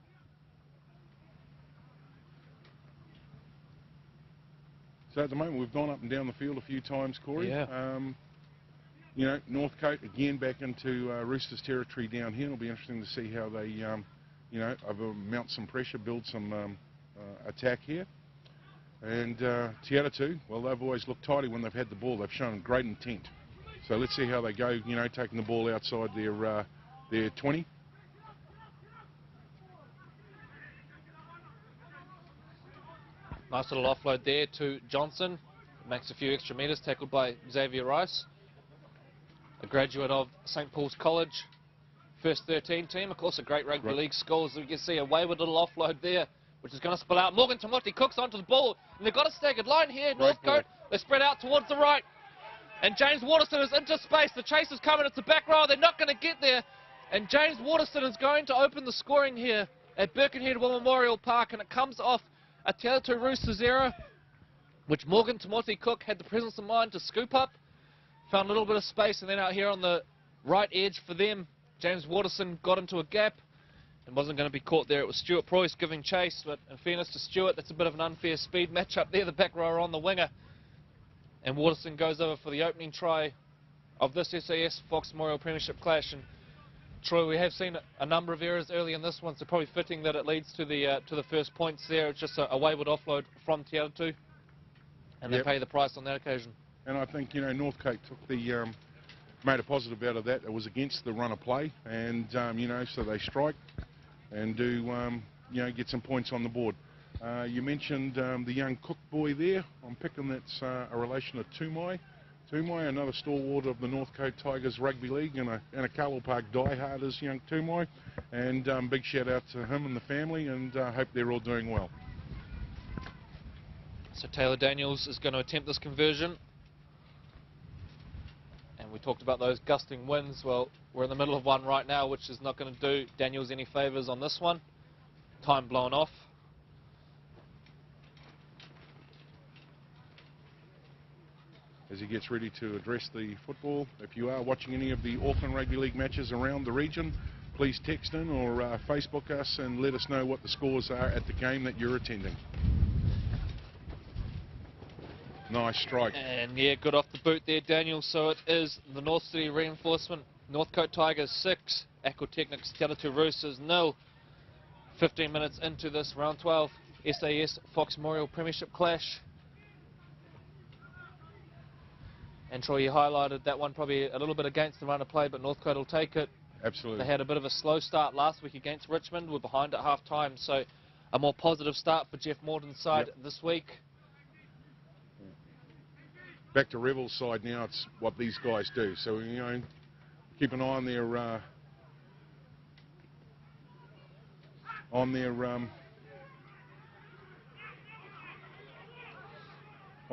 So at the moment we've gone up and down the field a few times, Corey. Yeah. You know, Northcote again back into Roosters territory down here. It'll be interesting to see how they, you know, mount some pressure, build some attack here. And Te Atatu, well, they've always looked tidy when they've had the ball. They've shown great intent. So let's see how they go, you know, taking the ball outside their 20. Nice little offload there to Johnson. Makes a few extra metres, tackled by Xavier Rice, a graduate of St Paul's College, first 13 team. Of course, a great rugby league score. As you can see, a wayward little offload there, which is going to spill out. Morgan Timothy Cook's onto the ball, and they've got a staggered line here. Northcote, they spread out towards the right, and James Waterston is into space. The chase is coming. It's a back row. They're not going to get there, and James Waterston is going to open the scoring here at Birkenhead War Memorial Park, and it comes off a Te Atatu Roosters error, which Morgan Timothy Cook had the presence of mind to scoop up. Found a little bit of space, and then out here on the right edge for them, James Waterston got into a gap and wasn't going to be caught there. It was Stuart Preuss giving chase, but in fairness to Stuart, that's a bit of an unfair speed matchup there. The back rower on the winger, and Waterston goes over for the opening try of this SAS Fox Memorial Premiership clash. And Troy, we have seen a number of errors early in this one, so probably fitting that it leads to the first points there. It's just a wayward offload from Te Atatu, and they pay the price on that occasion. And I think, you know, Northcote took the, made a positive out of that. It was against the run of play, and, you know, so they strike and do, you know, get some points on the board. You mentioned the young Cook boy there. I'm picking that's a relation to Tumai. Tumai, another stalwart of the Northcote Tigers Rugby League, and a Carlo Park diehard is young Tumai. And big shout out to him and the family, and hope they're all doing well. So Taylor Daniels is going to attempt this conversion. And we talked about those gusting winds. Well, we're in the middle of one right now, which is not going to do Daniels any favours on this one. Time blown off. as he gets ready to address the football. If you are watching any of the Auckland Rugby League matches around the region, please text in or Facebook us and let us know what the scores are at the game that you're attending. Nice strike. And yeah, good off the boot there, Daniel. So it is the North City reinforcement. Northcote Tigers 6, Aquatechnics Atatu Roosters 0. 15 minutes into this round 12 SAS Fox Memorial Premiership clash. And Troy, you highlighted that one probably a little bit against the run of play, but Northcote will take it. Absolutely. They had a bit of a slow start last week against Richmond. We're behind at half-time, so a more positive start for Jeff Morton's side this week. Back to Rebels' side now, it's what these guys do. So, you know, keep an eye on their on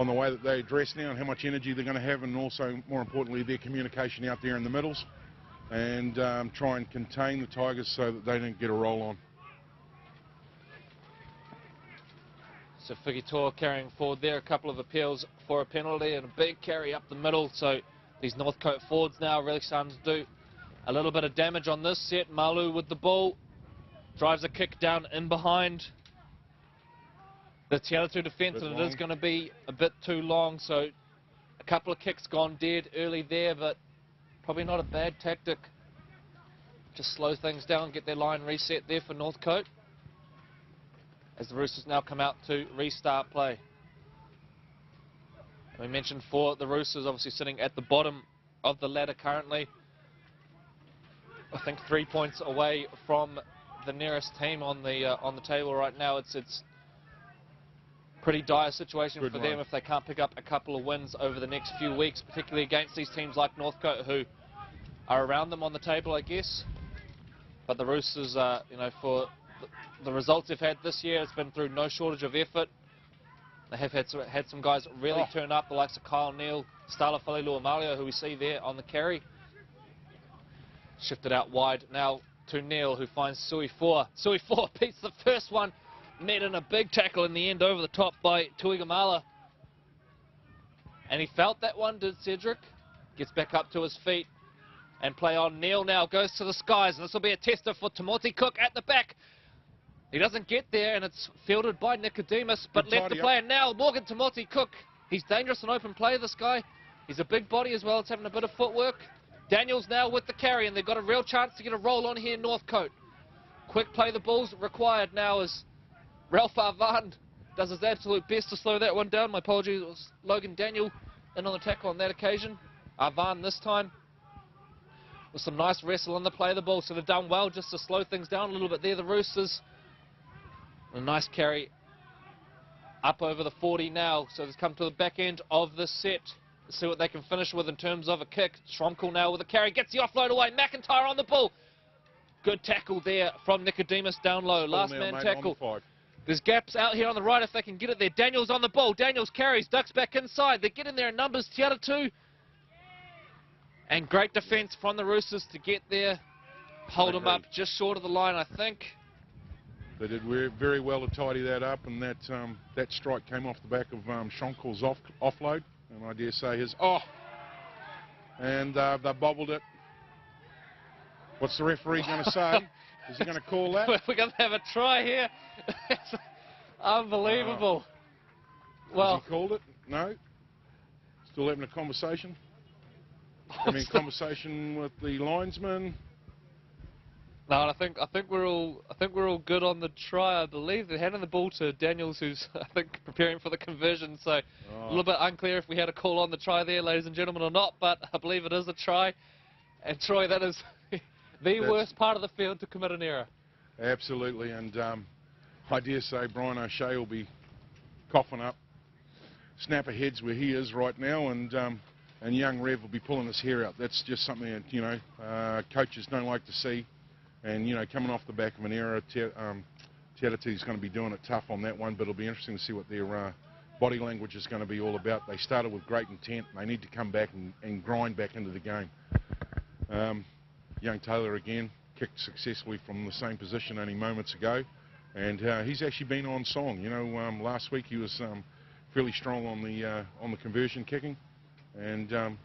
the way that they dress now and how much energy they're going to have, and also, more importantly, their communication out there in the middles, and try and contain the Tigers so that they don't get a roll on. So Figitoa carrying forward there, a couple of appeals for a penalty and a big carry up the middle. So these Northcote forwards now really starting to do a little bit of damage on this set. Malu with the ball, drives a kick down in behind the Teatatu defence, and it is going to be a bit too long. So a couple of kicks gone dead early there, but probably not a bad tactic. Just slow things down, get their line reset there for Northcote, as the Roosters now come out to restart play. We mentioned for the Roosters obviously sitting at the bottom of the ladder currently. I think 3 points away from the nearest team on the table right now. It's pretty dire situation for them if they can't pick up a couple of wins over the next few weeks, particularly against these teams like Northcote, who are around them on the table, I guess. But the Roosters, you know, for the results they've had this year, it's been through no shortage of effort. They have had some guys really turn up, the likes of Kyle Neal, Stala Falilu-Amalio, who we see there on the carry. Shifted out wide now to Neal, who finds Sui 4. Sui 4 beats the first one, met in a big tackle in the end over the top by Tuigamala. And he felt that one, did Cedric. Gets back up to his feet and play on. Neal now goes to the skies, and this will be a tester for Timothy Cook at the back. He doesn't get there, and it's fielded by Nicodemus, but left to play. And now Morgan Timothy Cook. He's dangerous in open play, this guy. He's a big body as well. It's having a bit of footwork. Daniels now with the carry, and they've got a real chance to get a roll on here, Northcote. Quick play the balls required now as Ralph Arvan does his absolute best to slow that one down. My apologies, it was Logan Daniel in on the tackle on that occasion. Arvan this time with some nice wrestle on the play of the ball, so they've done well just to slow things down a little bit there, the Roosters. A nice carry up over the 40 now, so they've come to the back end of the set. Let's see what they can finish with in terms of a kick. Schronkel now with a carry, gets the offload away. McIntyre on the ball. Good tackle there from Nicodemus down low. Last man tackle. There's gaps out here on the right if they can get it there. Daniels on the ball. Daniels carries, ducks back inside. They get in there in numbers, Teatatu. And great defence from the Roosters to get there. Hold them up just short of the line, I think. They did very well to tidy that up, and that strike came off the back of Schronkel's offload, and I dare say his and they bobbled it. What's the referee going to say? Is he going to call that? We're going to have a try here. It's unbelievable. Well, has he called it? No. Still having a conversation. Having a conversation with the linesman. No, and I think we're all good on the try. I believe they're handing the ball to Daniels, who's I think preparing for the conversion. So a little bit unclear if we had a call on the try there, ladies and gentlemen, or not. But I believe it is a try. And Troy, that is the worst part of the field to commit an error. Absolutely, and I dare say Brian O'Shea will be coughing up snapper heads where he is right now, and young Rev will be pulling his hair out. That's just something that, you know, coaches don't like to see. And, you know, coming off the back of an error, Teatatu's going to be doing it tough on that one, but it'll be interesting to see what their body language is going to be all about. They started with great intent. They need to come back and grind back into the game. Young Taylor again kicked successfully from the same position only moments ago, and he's actually been on song. You know, last week he was fairly strong on the conversion kicking, And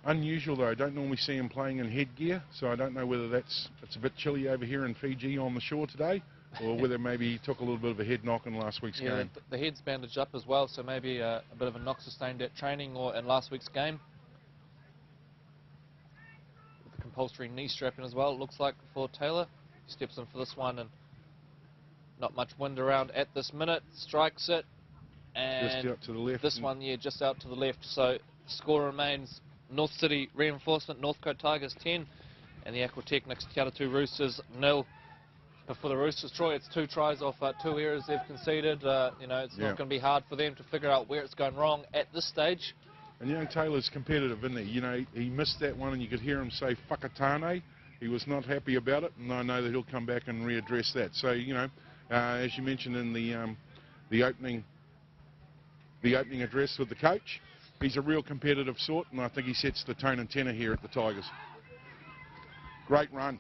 unusual though, I don't normally see him playing in headgear, so I don't know whether it's a bit chilly over here in Fiji on the shore today, or whether maybe he took a little bit of a head knock in last week's game. The head's bandaged up as well, so maybe a bit of a knock sustained at training or in last week's game. With the compulsory knee strapping as well, it looks like, for Taylor. He steps in for this one, and not much wind around at this minute. Strikes it, and Just out to the left. this one, yeah, just out to the left. So the score remains North City Reinforcement, Northcote Tigers 10, and the Aquatechnics TeAtatu Roosters 0. But for the Roosters, Troy, it's 2 tries off 2 errors they've conceded. You know, it's not going to be hard for them to figure out where it's going wrong at this stage. And, you know, Taylor's competitive, isn't he? You know, he missed that one and you could hear him say, whakatane. He was not happy about it, and I know that he'll come back and readdress that. So, you know, as you mentioned in the opening address with the coach, he's a real competitive sort, and I think he sets the tone and tenor here at the Tigers. Great run.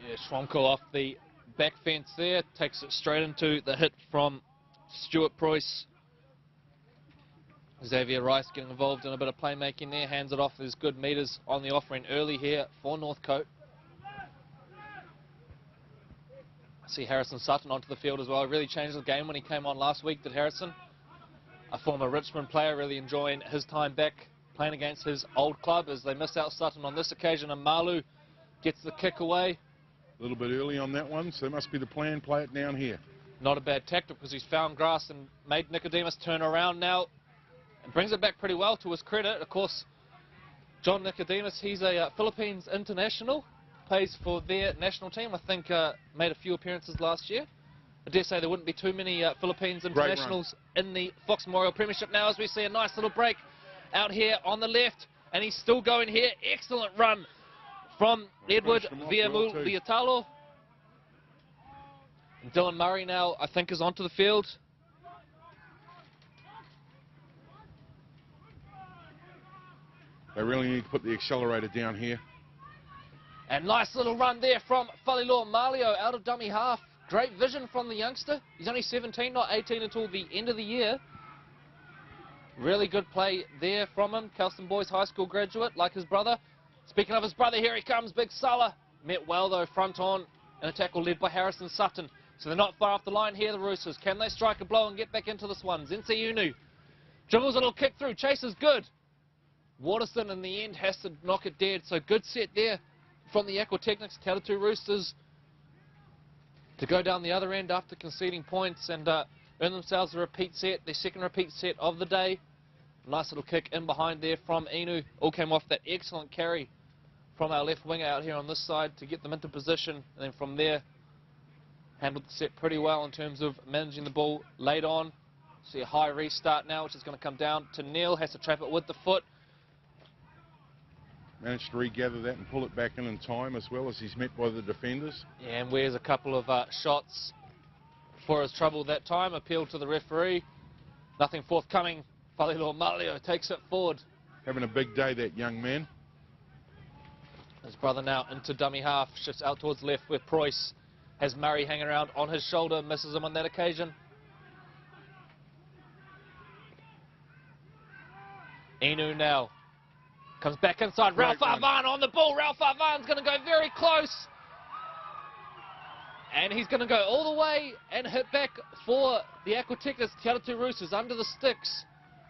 Yeah, Schwamkel off the back fence there, takes it straight into the hit from Stuart Preuss. Xavier Rice getting involved in a bit of playmaking there, hands it off. There's good meters on the offering early here for Northcote. I see Harrison Sutton onto the field as well. Really changed the game when he came on last week, did Harrison? A former Richmond player, really enjoying his time back playing against his old club as they miss out Sutton on this occasion, and Malu gets the kick away. A little bit early on that one, so that must be the plan, play it down here. Not a bad tactic because he's found grass and made Nicodemus turn around now and brings it back pretty well to his credit. Of course, John Nicodemus, he's a Philippines international, plays for their national team. I think made a few appearances last year. I dare say there wouldn't be too many Philippines internationals in the Fox Memorial Premiership now, as we see a nice little break out here on the left, and he's still going here. Excellent run from Edward Viamul-Liatalo. Dylan Murray now, I think, is onto the field. They really need to put the accelerator down here. And nice little run there from Falilor Malio out of dummy half. Great vision from the youngster. He's only 17, not 18 until the end of the year. Really good play there from him. Kelston Boys High School graduate, like his brother. Speaking of his brother, here he comes, Big Sala. Met well, though, front on, and a tackle led by Harrison Sutton. So they're not far off the line here, the Roosters. Can they strike a blow and get back into this one? Zense Unu dribbles a little kick through. Chase is good. Waterston, in the end, has to knock it dead. So good set there from the Aquatechnics TeAtatu Roosters to go down the other end after conceding points and earn themselves a repeat set, their second repeat set of the day. Nice little kick in behind there from Inu. All came off that excellent carry from our left winger out here on this side to get them into position. And then from there, handled the set pretty well in terms of managing the ball late on. See a high restart now, which is going to come down to Neil. Has to trap it with the foot. Managed to regather that and pull it back in time as well as he's met by the defenders. Yeah, and wears a couple of shots for his trouble that time. Appealed to the referee. Nothing forthcoming. Falilor Malio takes it forward. Having a big day, that young man. His brother now into dummy half. Shifts out towards left where Preuss has Murray hanging around on his shoulder. Misses him on that occasion. Inu now. Comes back inside. Ralph Arvan on the ball. Ralph Arvan's going to go very close. And he's going to go all the way and hit back for the Aquatechnics TeAtatu Roosters under the sticks.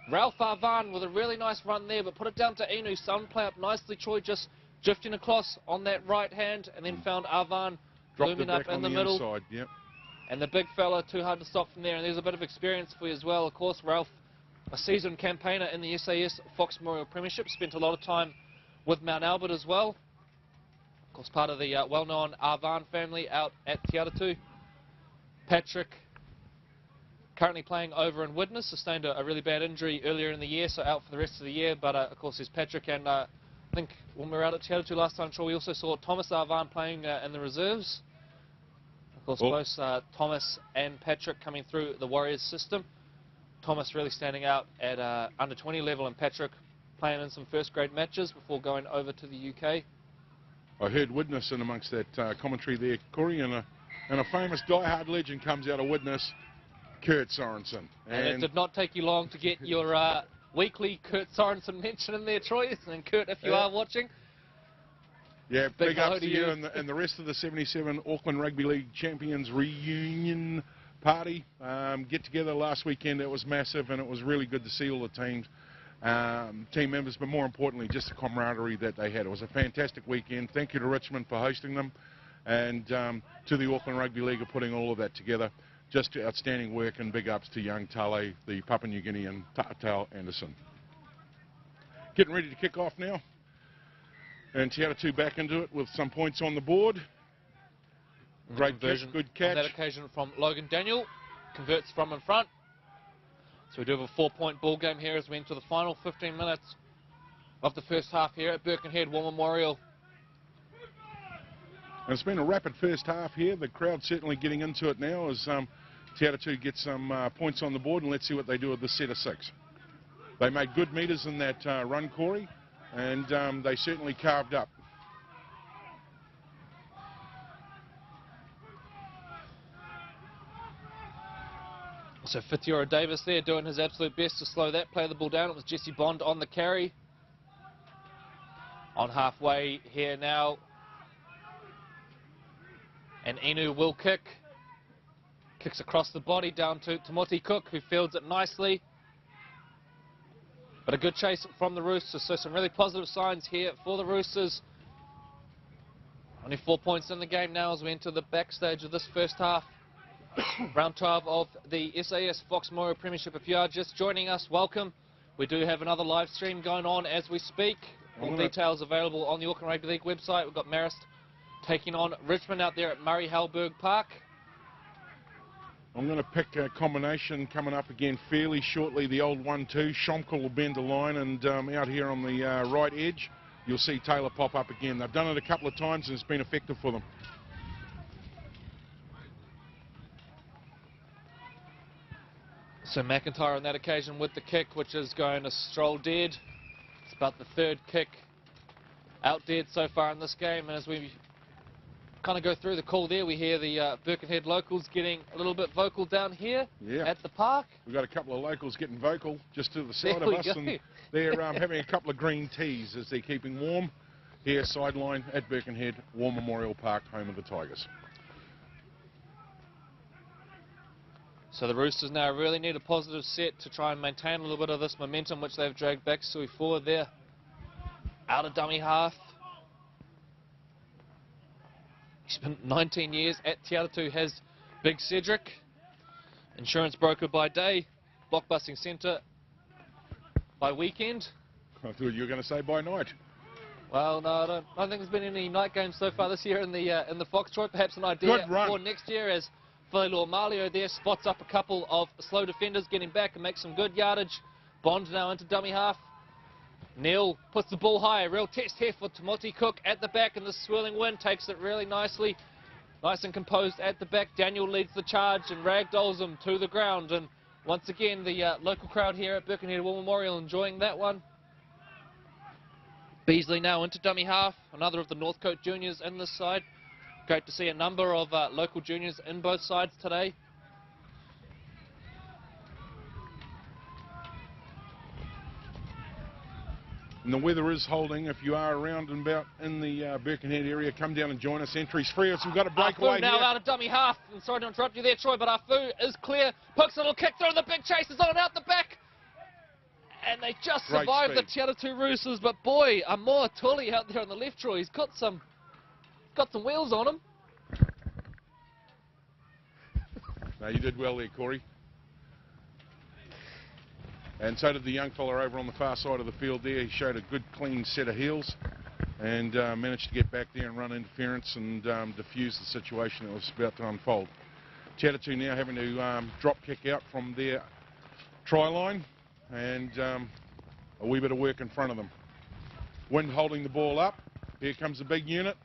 Ralph Arvan with a really nice run there, but put it down to Inu. Sun play up nicely. Troy just drifting across on that right hand and then found Arvan looming up in the middle. Inside, yep. And the big fella, too hard to stop from there. And there's a bit of experience for you as well. Of course, Ralph, a seasoned campaigner in the SAS Fox Memorial Premiership, spent a lot of time with Mount Albert as well. Of course, part of the well-known Arvan family out at TeAtatu. Patrick, currently playing over in Widnes, sustained a really bad injury earlier in the year, so out for the rest of the year. But, of course, there's Patrick, and I think when we were out at TeAtatu last time, we also saw Thomas Arvan playing in the reserves. Of course, both Thomas and Patrick coming through the Warriors system. Thomas really standing out at under 20 level, and Patrick playing in some first grade matches before going over to the UK. I heard Widnes in amongst that commentary there, Corey, and a famous die-hard legend comes out of Widnes. Kurt Sorensen. And it did not take you long to get your weekly Kurt Sorensen mention in there, Troy. And Kurt, if you are watching, yeah, big hello ups to you and the rest of the 77 Auckland Rugby League Champions reunion party. Get together last weekend. It was massive, and it was really good to see all the teams, team members, but more importantly, just the camaraderie that they had. It was a fantastic weekend. Thank you to Richmond for hosting them, and to the Auckland Rugby League for putting all of that together. Just outstanding work, and big ups to young Tale, the Papua New Guinean Ta'atau Anderson. Getting ready to kick off now. And Te'atatu back into it with some points on the board. Great version, good catch. On that occasion from Logan Daniel. Converts from in front. So we do have a 4-point ball game here as we enter the final 15 minutes of the first half here at Birkenhead War Memorial. And it's been a rapid first half here. The crowd certainly getting into it now as Te'atatu gets some points on the board, and let's see what they do with the set of 6. They made good meters in that run, Corey, and they certainly carved up. So Whitiora Davis there doing his absolute best to slow that, play the ball down. It was Jesse Bond on the carry. On halfway here now. And Inu will kick. Kicks across the body down to Timothy Cook, who fields it nicely. But a good chase from the Roosters, so some really positive signs here for the Roosters. Only 4 points in the game now as we enter the backstage of this first half. Round 12 of the SAS Fox Memorial Premiership. If you are just joining us, welcome. We do have another live stream going on as we speak. All details available on the Auckland Rugby League website. We've got Marist taking on Richmond out there at Murray Halberg Park. I'm going to pick a combination coming up again fairly shortly. The old 1-2. Schomkel will bend the line, and out here on the right edge, you'll see Taylor pop up again. They've done it a couple of times, and it's been effective for them. So McIntyre on that occasion with the kick, which is going to stroll dead. It's about the 3rd kick out dead so far in this game, and as we kind of go through the call there, we hear the Birkenhead locals getting a little bit vocal down here at the park. We've got a couple of locals getting vocal just to the side of us, and they're having a couple of green teas as they're keeping warm here sideline at Birkenhead War Memorial Park, home of the Tigers. So the Roosters now really need a positive set to try and maintain a little bit of this momentum which they've dragged back. Sui forward there, out of dummy half. He spent 19 years at Te'atatu, has Big Cedric, insurance broker by day, blockbusting centre by weekend. I thought you were going to say by night. Well, no, I don't think there's been any night games so far this year in the Foxtrot. Perhaps an idea for next year as Fa'ilua Malio there spots up a couple of slow defenders, getting back and makes some good yardage. Bond now into dummy half. Neil puts the ball high. A real test here for Timothy Cook at the back, and the swirling wind takes it really nicely. Nice and composed at the back. Daniel leads the charge and ragdolls him to the ground. And once again, the local crowd here at Birkenhead War Memorial enjoying that one. Beasley now into dummy half. Another of the Northcote juniors in this side. Great to see a number of local juniors in both sides today. And the weather is holding. If you are around and about in the Birkenhead area, come down and join us. Entries free. We've got a breakaway here. Now out of dummy half. And sorry to interrupt you there, Troy, but Afu is clear. Pokes a little kick through, and the big chase is on out the back. And they just survived the Te'atatu Roosters. But boy, Amor Tully out there on the left, Troy. He's got some wheels on him. No, you did well there, Corey. And so did the young fella over on the far side of the field there. He showed a good, clean set of heels and managed to get back there and run interference and diffuse the situation that was about to unfold. Te'atatu now having to drop kick out from their try line, and a wee bit of work in front of them. Wind holding the ball up. Here comes the big unit.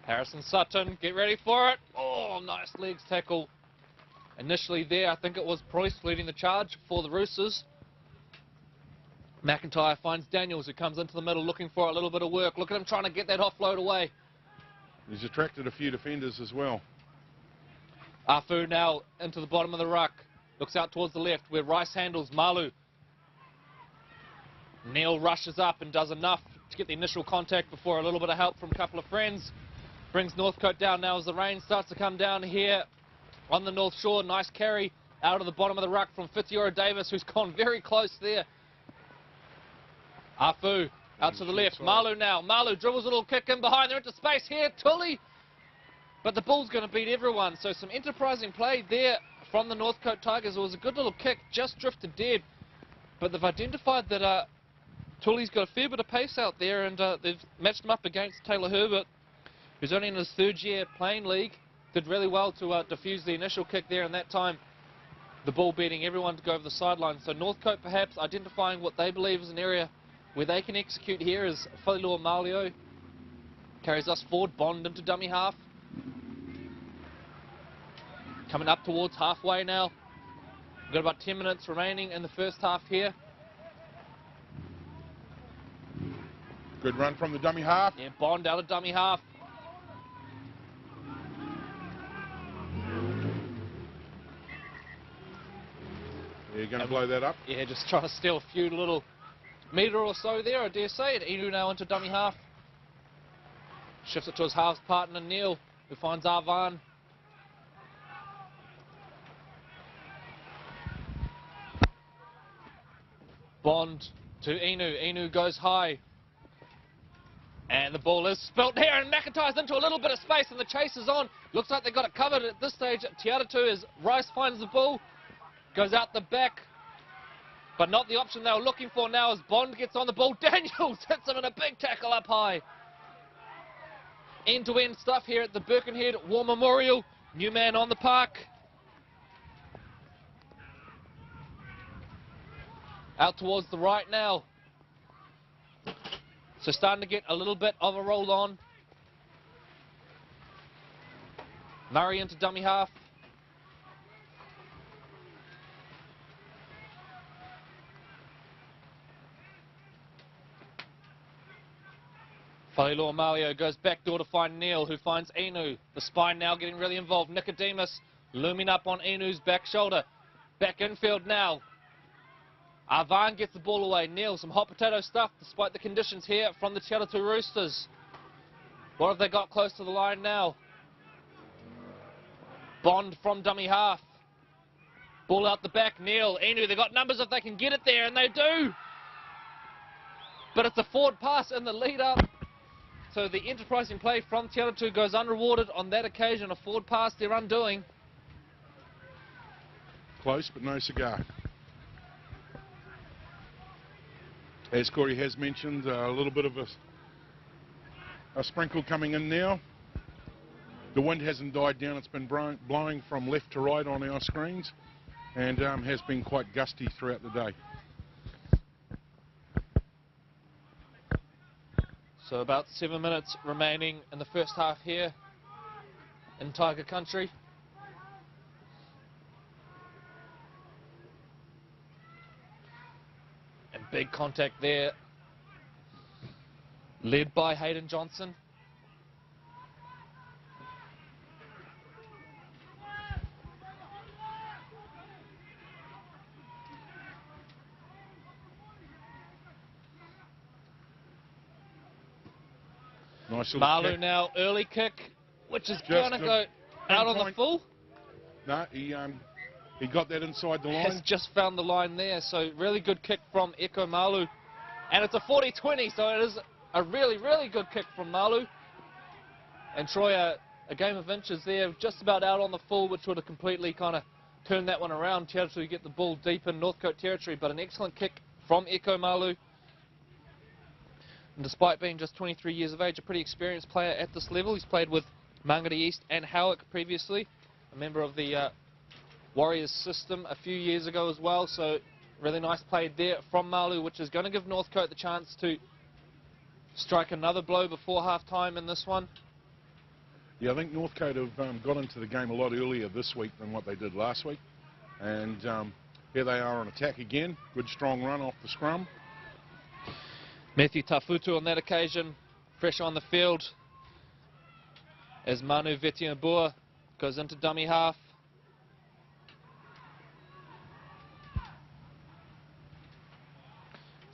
Harrison Sutton, get ready for it. Oh, nice legs tackle. Initially there, I think it was Preuss leading the charge for the Roosters. McIntyre finds Daniels, who comes into the middle looking for a little bit of work. Look at him trying to get that offload away. He's attracted a few defenders as well. Afu now into the bottom of the ruck. Looks out towards the left where Rice handles Malu. Neil rushes up and does enough to get the initial contact before a little bit of help from a couple of friends. Brings Northcote down now as the rain starts to come down here on the North Shore. Nice carry out of the bottom of the ruck from Whitiora Davis, who's gone very close there. Afu out to the left. Malu now. Malu dribbles a little kick in behind. They're into space here. Tully. But the ball's going to beat everyone. So some enterprising play there from the Northcote Tigers. It was a good little kick. Just drifted dead. But they've identified that Tully's got a fair bit of pace out there. And they've matched him up against Taylor Herbert, who's only in his third year playing league. Did really well to defuse the initial kick there. And that time, the ball beating everyone to go over the sideline. So Northcote perhaps identifying what they believe is an area where they can execute here as Whailua Malio carries us forward. Bond into dummy half. Coming up towards halfway now. We've got about 10 minutes remaining in the first half here. Good run from the dummy half. Yeah, Bond out of dummy half. You're going to blow that up. Yeah, just trying to steal a few little metre or so there, I dare say. And Inu now into dummy half. Shifts it to his halves partner, Neil, who finds Arvan. Bond to Inu. Inu goes high. And the ball is spilt here, and McIntyre's into a little bit of space, and the chase is on. Looks like they've got it covered at this stage. Teatatu, as Rice finds the ball, goes out the back. But not the option they were looking for now as Bond gets on the ball. Daniels hits him in a big tackle up high. End-to-end stuff here at the Birkenhead War Memorial. New man on the park. Out towards the right now. So starting to get a little bit of a roll on. Murray into dummy half. Whailua Malio goes back door to find Neil, who finds Inu. The spine now getting really involved. Nicodemus looming up on Inu's back shoulder. Back infield now. Arvan gets the ball away. Neil, some hot potato stuff despite the conditions here from the Atatu Roosters. What have they got close to the line now? Bond from dummy half. Ball out the back. Neil, Inu, they've got numbers if they can get it there, and they do. But it's a forward pass in the lead up. So the enterprising play from Atatu goes unrewarded on that occasion. A forward pass they're undoing. Close, but no cigar. As Corey has mentioned, a little bit of a sprinkle coming in now. The wind hasn't died down. It's been blowing from left to right on our screens and has been quite gusty throughout the day. So about 7 minutes remaining in the first half here in Tiger Country. And big contact there, led by Hayden Johnson. Nice little Malu kick. now, early kick, which is going to go out on the full. No, he got that inside the Has line. just found the line there, so really good kick from Eko Malu. And it's a 40-20, so it is a really, really good kick from Malu. And Troy, a game of inches there, just about out on the full, which would have completely kind of turned that one around. Teatatu get the ball deep in Northcote territory, but an excellent kick from Eko Malu. And despite being just 23 years of age, a pretty experienced player at this level. He's played with Mangere East and Howick previously, a member of the Warriors system a few years ago as well. So really nice play there from Malu, which is going to give Northcote the chance to strike another blow before half-time in this one. Yeah, I think Northcote have got into the game a lot earlier this week than what they did last week. And here they are on attack again. Good strong run off the scrum. Matthew Tafutu on that occasion, fresh on the field, as Manu Vetiabua goes into dummy half.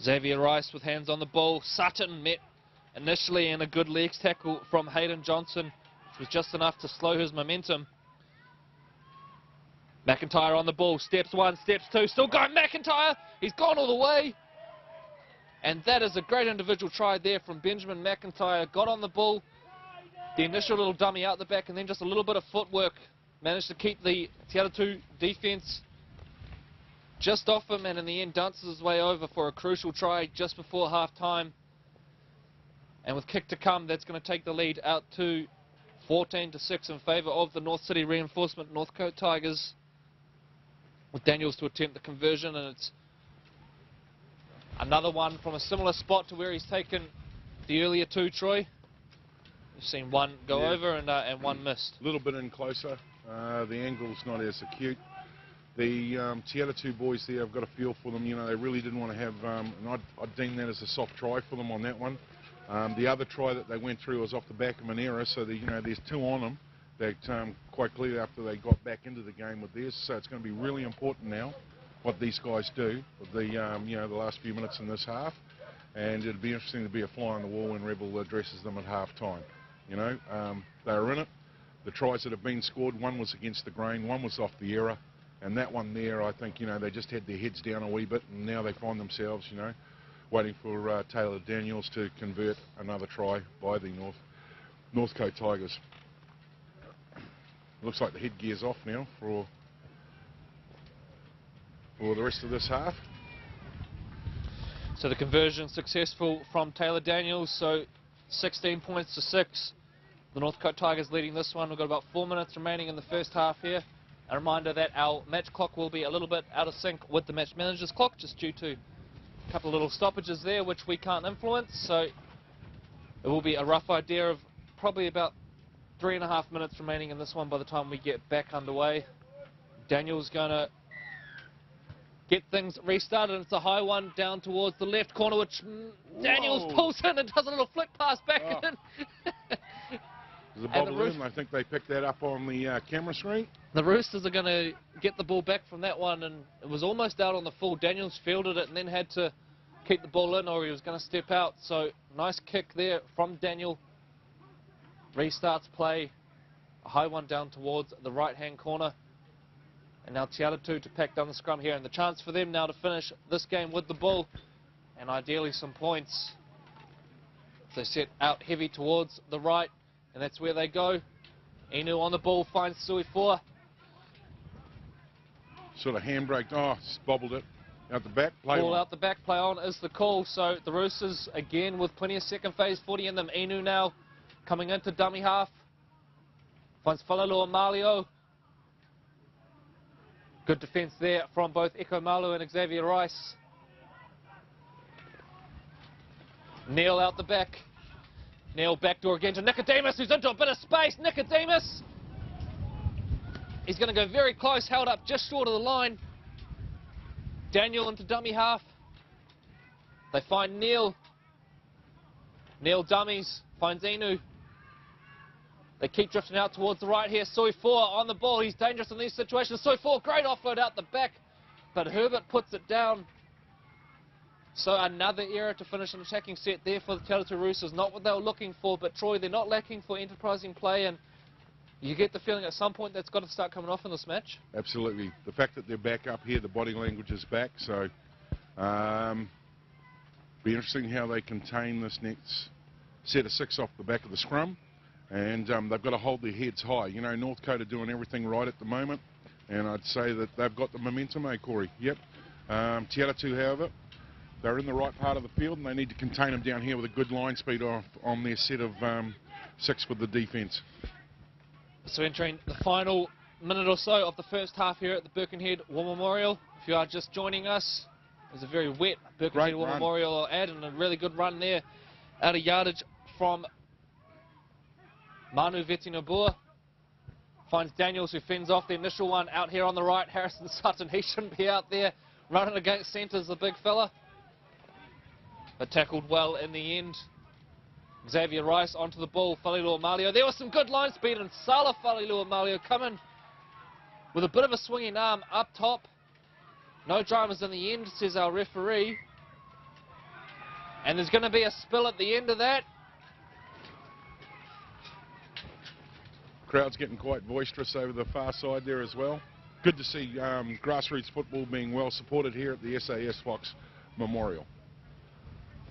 Xavier Rice with hands on the ball. Sutton met initially in a good legs tackle from Hayden Johnson, which was just enough to slow his momentum. McIntyre on the ball. Steps one, steps two. Still going McIntyre. He's gone all the way. And that is a great individual try there from Benjamin McIntyre. Got on the ball. The initial little dummy out the back and then just a little bit of footwork. Managed to keep the Te Atatu defence just off him, and in the end dances his way over for a crucial try just before half-time. And with kick to come, that's going to take the lead out to 14-6 in favour of the North City reinforcement Northcote Tigers, with Daniels to attempt the conversion, and it's another one from a similar spot to where he's taken the earlier two, Troy. You've seen one go over and one missed. A little bit in closer. The angle's not as acute. The Te Atatu boys there, I've got a feel for them. You know, they really didn't want to have, and I'd deem that as a soft try for them on that one. The other try that they went through was off the back of an error, so you know, there's two on them that quite clearly after they got back into the game with this. So it's going to be really important now what these guys do with the you know, the last few minutes in this half, and it'd be interesting to be a fly on the wall when Rebel addresses them at half time. You know, they were in it. The tries that have been scored, one was against the grain, one was off the error, and that one there, I think, you know, they just had their heads down a wee bit, and now they find themselves, you know, waiting for Taylor Daniels to convert another try by the Northcote Tigers. Looks like the headgear's off now for the rest of this half. So the conversion successful from Taylor Daniels, so 16 points to 6. The Northcote Tigers leading this one. We've got about 4 minutes remaining in the first half here. A reminder that our match clock will be a little bit out of sync with the match manager's clock, just due to a couple of little stoppages there which we can't influence. So it will be a rough idea of probably about 3.5 minutes remaining in this one by the time we get back underway. Daniel's going to get things restarted. It's a high one down towards the left corner, which Daniels pulls in and does a little flick pass back in. There's a bobble in. I think they picked that up on the camera screen. The Roosters are going to get the ball back from that one, and it was almost out on the full. Daniels fielded it and then had to keep the ball in, or he was going to step out. So nice kick there from Daniel. Restarts play. A high one down towards the right-hand corner. And now Te Atatu to pack down the scrum here, and the chance for them now to finish this game with the ball, and ideally some points. They set out heavy towards the right, and that's where they go. Inu on the ball, finds Sui 4. Sort of handbraked, bobbled it out the back. Play Ball on. out the back, play on is the call. So the Roosters again with plenty of second phase 40 in them. Inu now coming into dummy half. Finds Falalo Malio. Good defence there from both Eko Malu and Xavier Rice. Neil out the back. Neil backdoor again to Nicodemus, who's into a bit of space. Nicodemus. He's going to go very close, held up just short of the line. Daniel into dummy half. They find Neil. Neil dummies, finds Inu. They keep drifting out towards the right here. Soi 4 on the ball. He's dangerous in these situations. Soi 4, great offload out the back, but Herbert puts it down. So another error to finish an attacking set there for the Te Atatu Roosters. Not what they were looking for, but Troy, they're not lacking for enterprising play, and you get the feeling at some point that's got to start coming off in this match. Absolutely. The fact that they're back up here, the body language is back, so be interesting how they contain this next set of 6 off the back of the scrum. And they've got to hold their heads high. You know, Northcote are doing everything right at the moment, and I'd say that they've got the momentum, Corey? Yep. Te Atatu, however, they're in the right part of the field, and they need to contain them down here with a good line speed on their set of 6 with the defence. So entering the final minute or so of the first half here at the Birkenhead War Memorial. If you are just joining us, there's a very wet Birkenhead War Memorial ad, and a really good run there out of yardage from Manu Vetinabua. Finds Daniels, who fends off the initial one out here on the right. Harrison Sutton, he shouldn't be out there running against centres, the big fella. But tackled well in the end. Xavier Rice onto the ball, Falilua Malio. There was some good line speed, and Sala Falilua Malio coming with a bit of a swinging arm up top. No dramas in the end, says our referee. And there's going to be a spill at the end of that. Crowd's getting quite boisterous over the far side there as well. Good to see grassroots football being well supported here at the SAS Fox Memorial.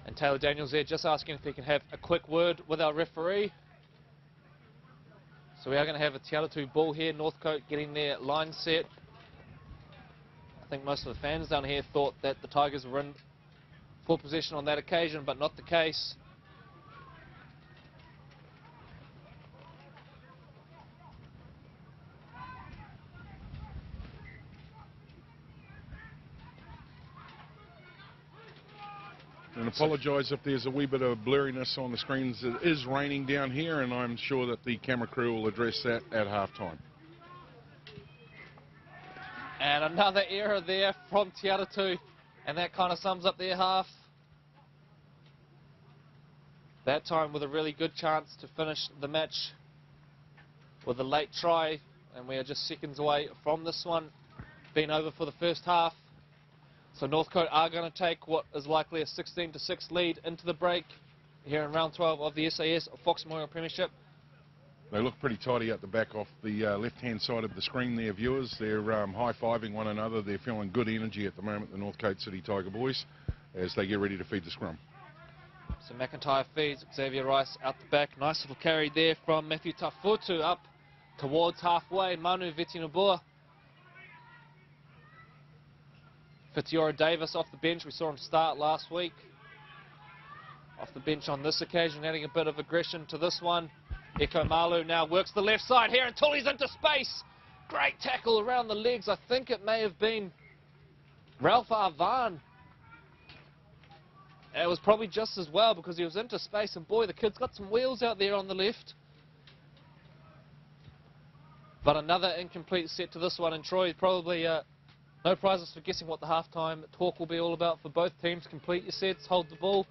And Taylor Daniels there just asking if he can have a quick word with our referee. So we are going to have a Te ball here. Northcote getting their line set. I think most of the fans down here thought that the Tigers were in full possession on that occasion, but not the case. And apologise if there's a wee bit of blurriness on the screens. It is raining down here, and I'm sure that the camera crew will address that at half-time. And another error there from Te, and that kind of sums up their half. That time with a really good chance to finish the match with a late try, and we are just seconds away from this one being over for the first half. So Northcote are going to take what is likely a 16-6 lead into the break here in round 12 of the SAS Fox Memorial Premiership. They look pretty tidy at the back off the left-hand side of the screen there, viewers. They're high-fiving one another. They're feeling good energy at the moment, the Northcote City Tiger boys, as they get ready to feed the scrum. So McIntyre feeds Xavier Rice out the back. Nice little carry there from Matthew Tafutu up towards halfway. Manu Vitinabua. Fitiora Davis off the bench. We saw him start last week. Off the bench on this occasion, adding a bit of aggression to this one. Eko Malu now works the left side here until he's into space. Great tackle around the legs. I think it may have been Ralph Arvan. It was probably just as well because he was into space, and boy, the kid's got some wheels out there on the left. But another incomplete set to this one, and Troy probably no prizes for guessing what the halftime talk will be all about for both teams. Complete your sets, hold the ball.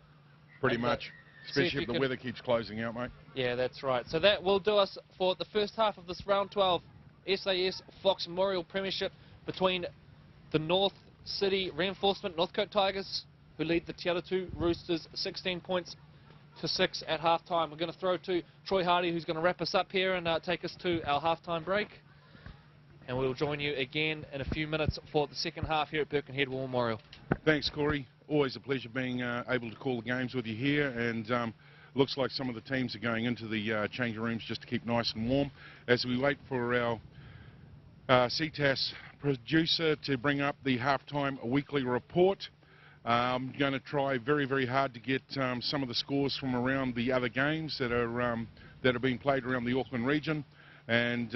Pretty much, especially if the weather keeps closing out, mate. Yeah, that's right. So that will do us for the first half of this round 12 SAS Fox Memorial Premiership between the North City Reinforcement Northcote Tigers, who lead the Te Roosters 16 points to 6 at halftime. We're going to throw to Troy Hardy, who's going to wrap us up here and take us to our halftime break. And we'll join you again in a few minutes for the second half here at Birkenhead War Memorial. Thanks, Corey. Always a pleasure being able to call the games with you here. And looks like some of the teams are going into the changing rooms just to keep nice and warm as we wait for our CTAS producer to bring up the halftime weekly report. I'm going to try very, very hard to get some of the scores from around the other games that are being played around the Auckland region. And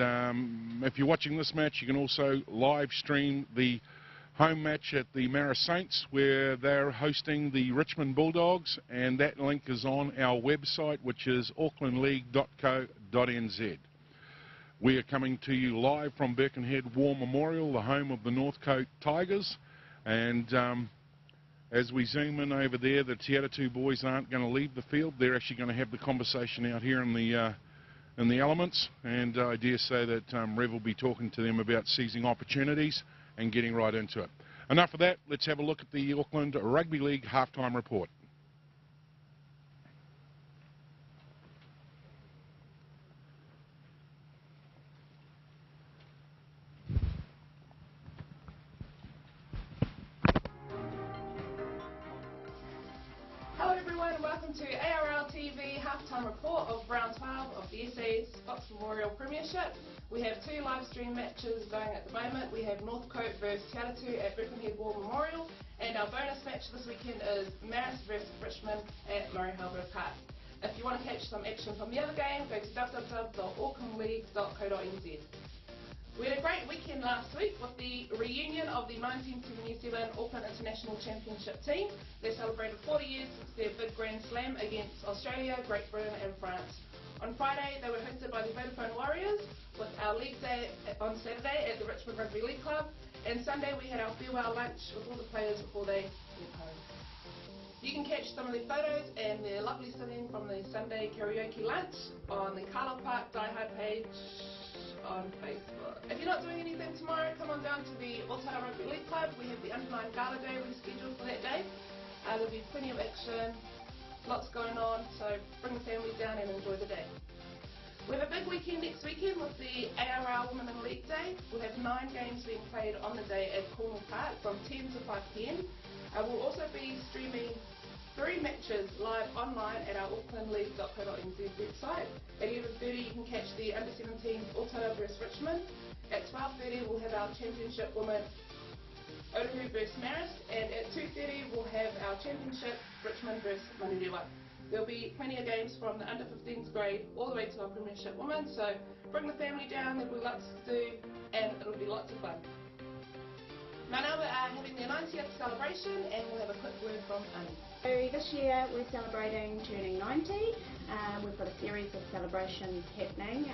if you're watching this match, you can also live stream the home match at the Mara Saints, where they're hosting the Richmond Bulldogs, and that link is on our website, which is aucklandleague.co.nz. We are coming to you live from Birkenhead War Memorial, the home of the Northcote Tigers, and as we zoom in over there, the Te boys aren't going to leave the field. They're actually going to have the conversation out here in the elements, and I dare say that Rev will be talking to them about seizing opportunities and getting right into it. Enough of that. Let's have a look at the Auckland Rugby League halftime report. Hello everyone and welcome to ARL TV halftime report of round 12 of the SAS Fox Memorial Premiership. We have two live stream matches going at the moment. We have Northcote vs Atatu at Birkenhead War Memorial, and our bonus match this weekend is Marist vs Richmond at Murray Harbour Park. If you want to catch some action from the other game, go to www.aucklandleague.co.nz. We had a great weekend last week with the reunion of the 1977 Auckland International Championship team. They celebrated 40 years since their big Grand Slam against Australia, Great Britain and France. On Friday they were hosted by the Vodafone Warriors, with our league day on Saturday at the Richmond Rugby League Club, and Sunday we had our farewell lunch with all the players before they went home. You can catch some of the photos and their lovely singing from the Sunday karaoke lunch on the Carlo Park Die Hard page on Facebook. If you're not doing anything tomorrow, come on down to the Atatu Rugby League Club. We have the Under 9 Gala Day rescheduled for that day. There'll be plenty of action, lots going on, so bring the family down and enjoy the day. We have a big weekend next weekend with the ARL Women League Day. We'll have 9 games being played on the day at Cornwall Park from 10 to 5 p.m. We'll also be streaming 3 matches live online at our aucklandleague.co.nz website. At 11:30 you can catch the under-17s Atatu vs Richmond. At 12:30 we'll have our championship women Otahu vs Marist, and at 2:30 we'll have our championship Richmond vs Manurewa. There'll be plenty of games from the under-15s grade all the way to our premiership women, so bring the family down, there'll be lots to do and it'll be lots of fun. Now we're having their 90th celebration and we'll have a quick word from Annie. So this year we're celebrating turning 90. We've got a series of celebrations happening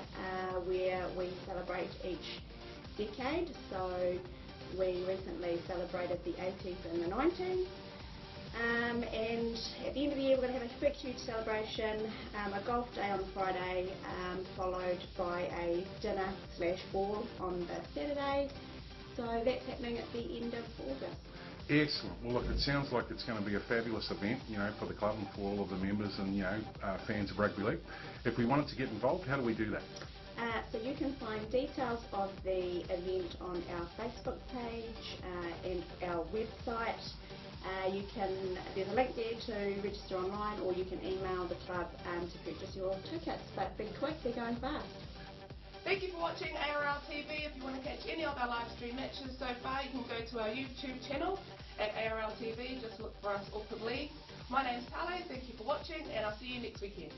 where we celebrate each decade. So we recently celebrated the 80s and the 90s. And at the end of the year we're going to have a big huge celebration, a golf day on Friday, followed by a dinner/ball on the Saturday. So that's happening at the end of August. Excellent. Well, look, it sounds like it's going to be a fabulous event, you know, for the club and for all of the members and, you know, fans of rugby league. If we wanted to get involved, how do we do that? So you can find details of the event on our Facebook page and our website. There's a link there to register online, or you can email the club to purchase your tickets. But be quick, they're going fast. Thank you for watching ARL TV. If you want to catch any of our live stream matches so far, you can go to our YouTube channel at ARL TV. Just look for us, Auckland League. My name's Tale. Thank you for watching, and I'll see you next weekend.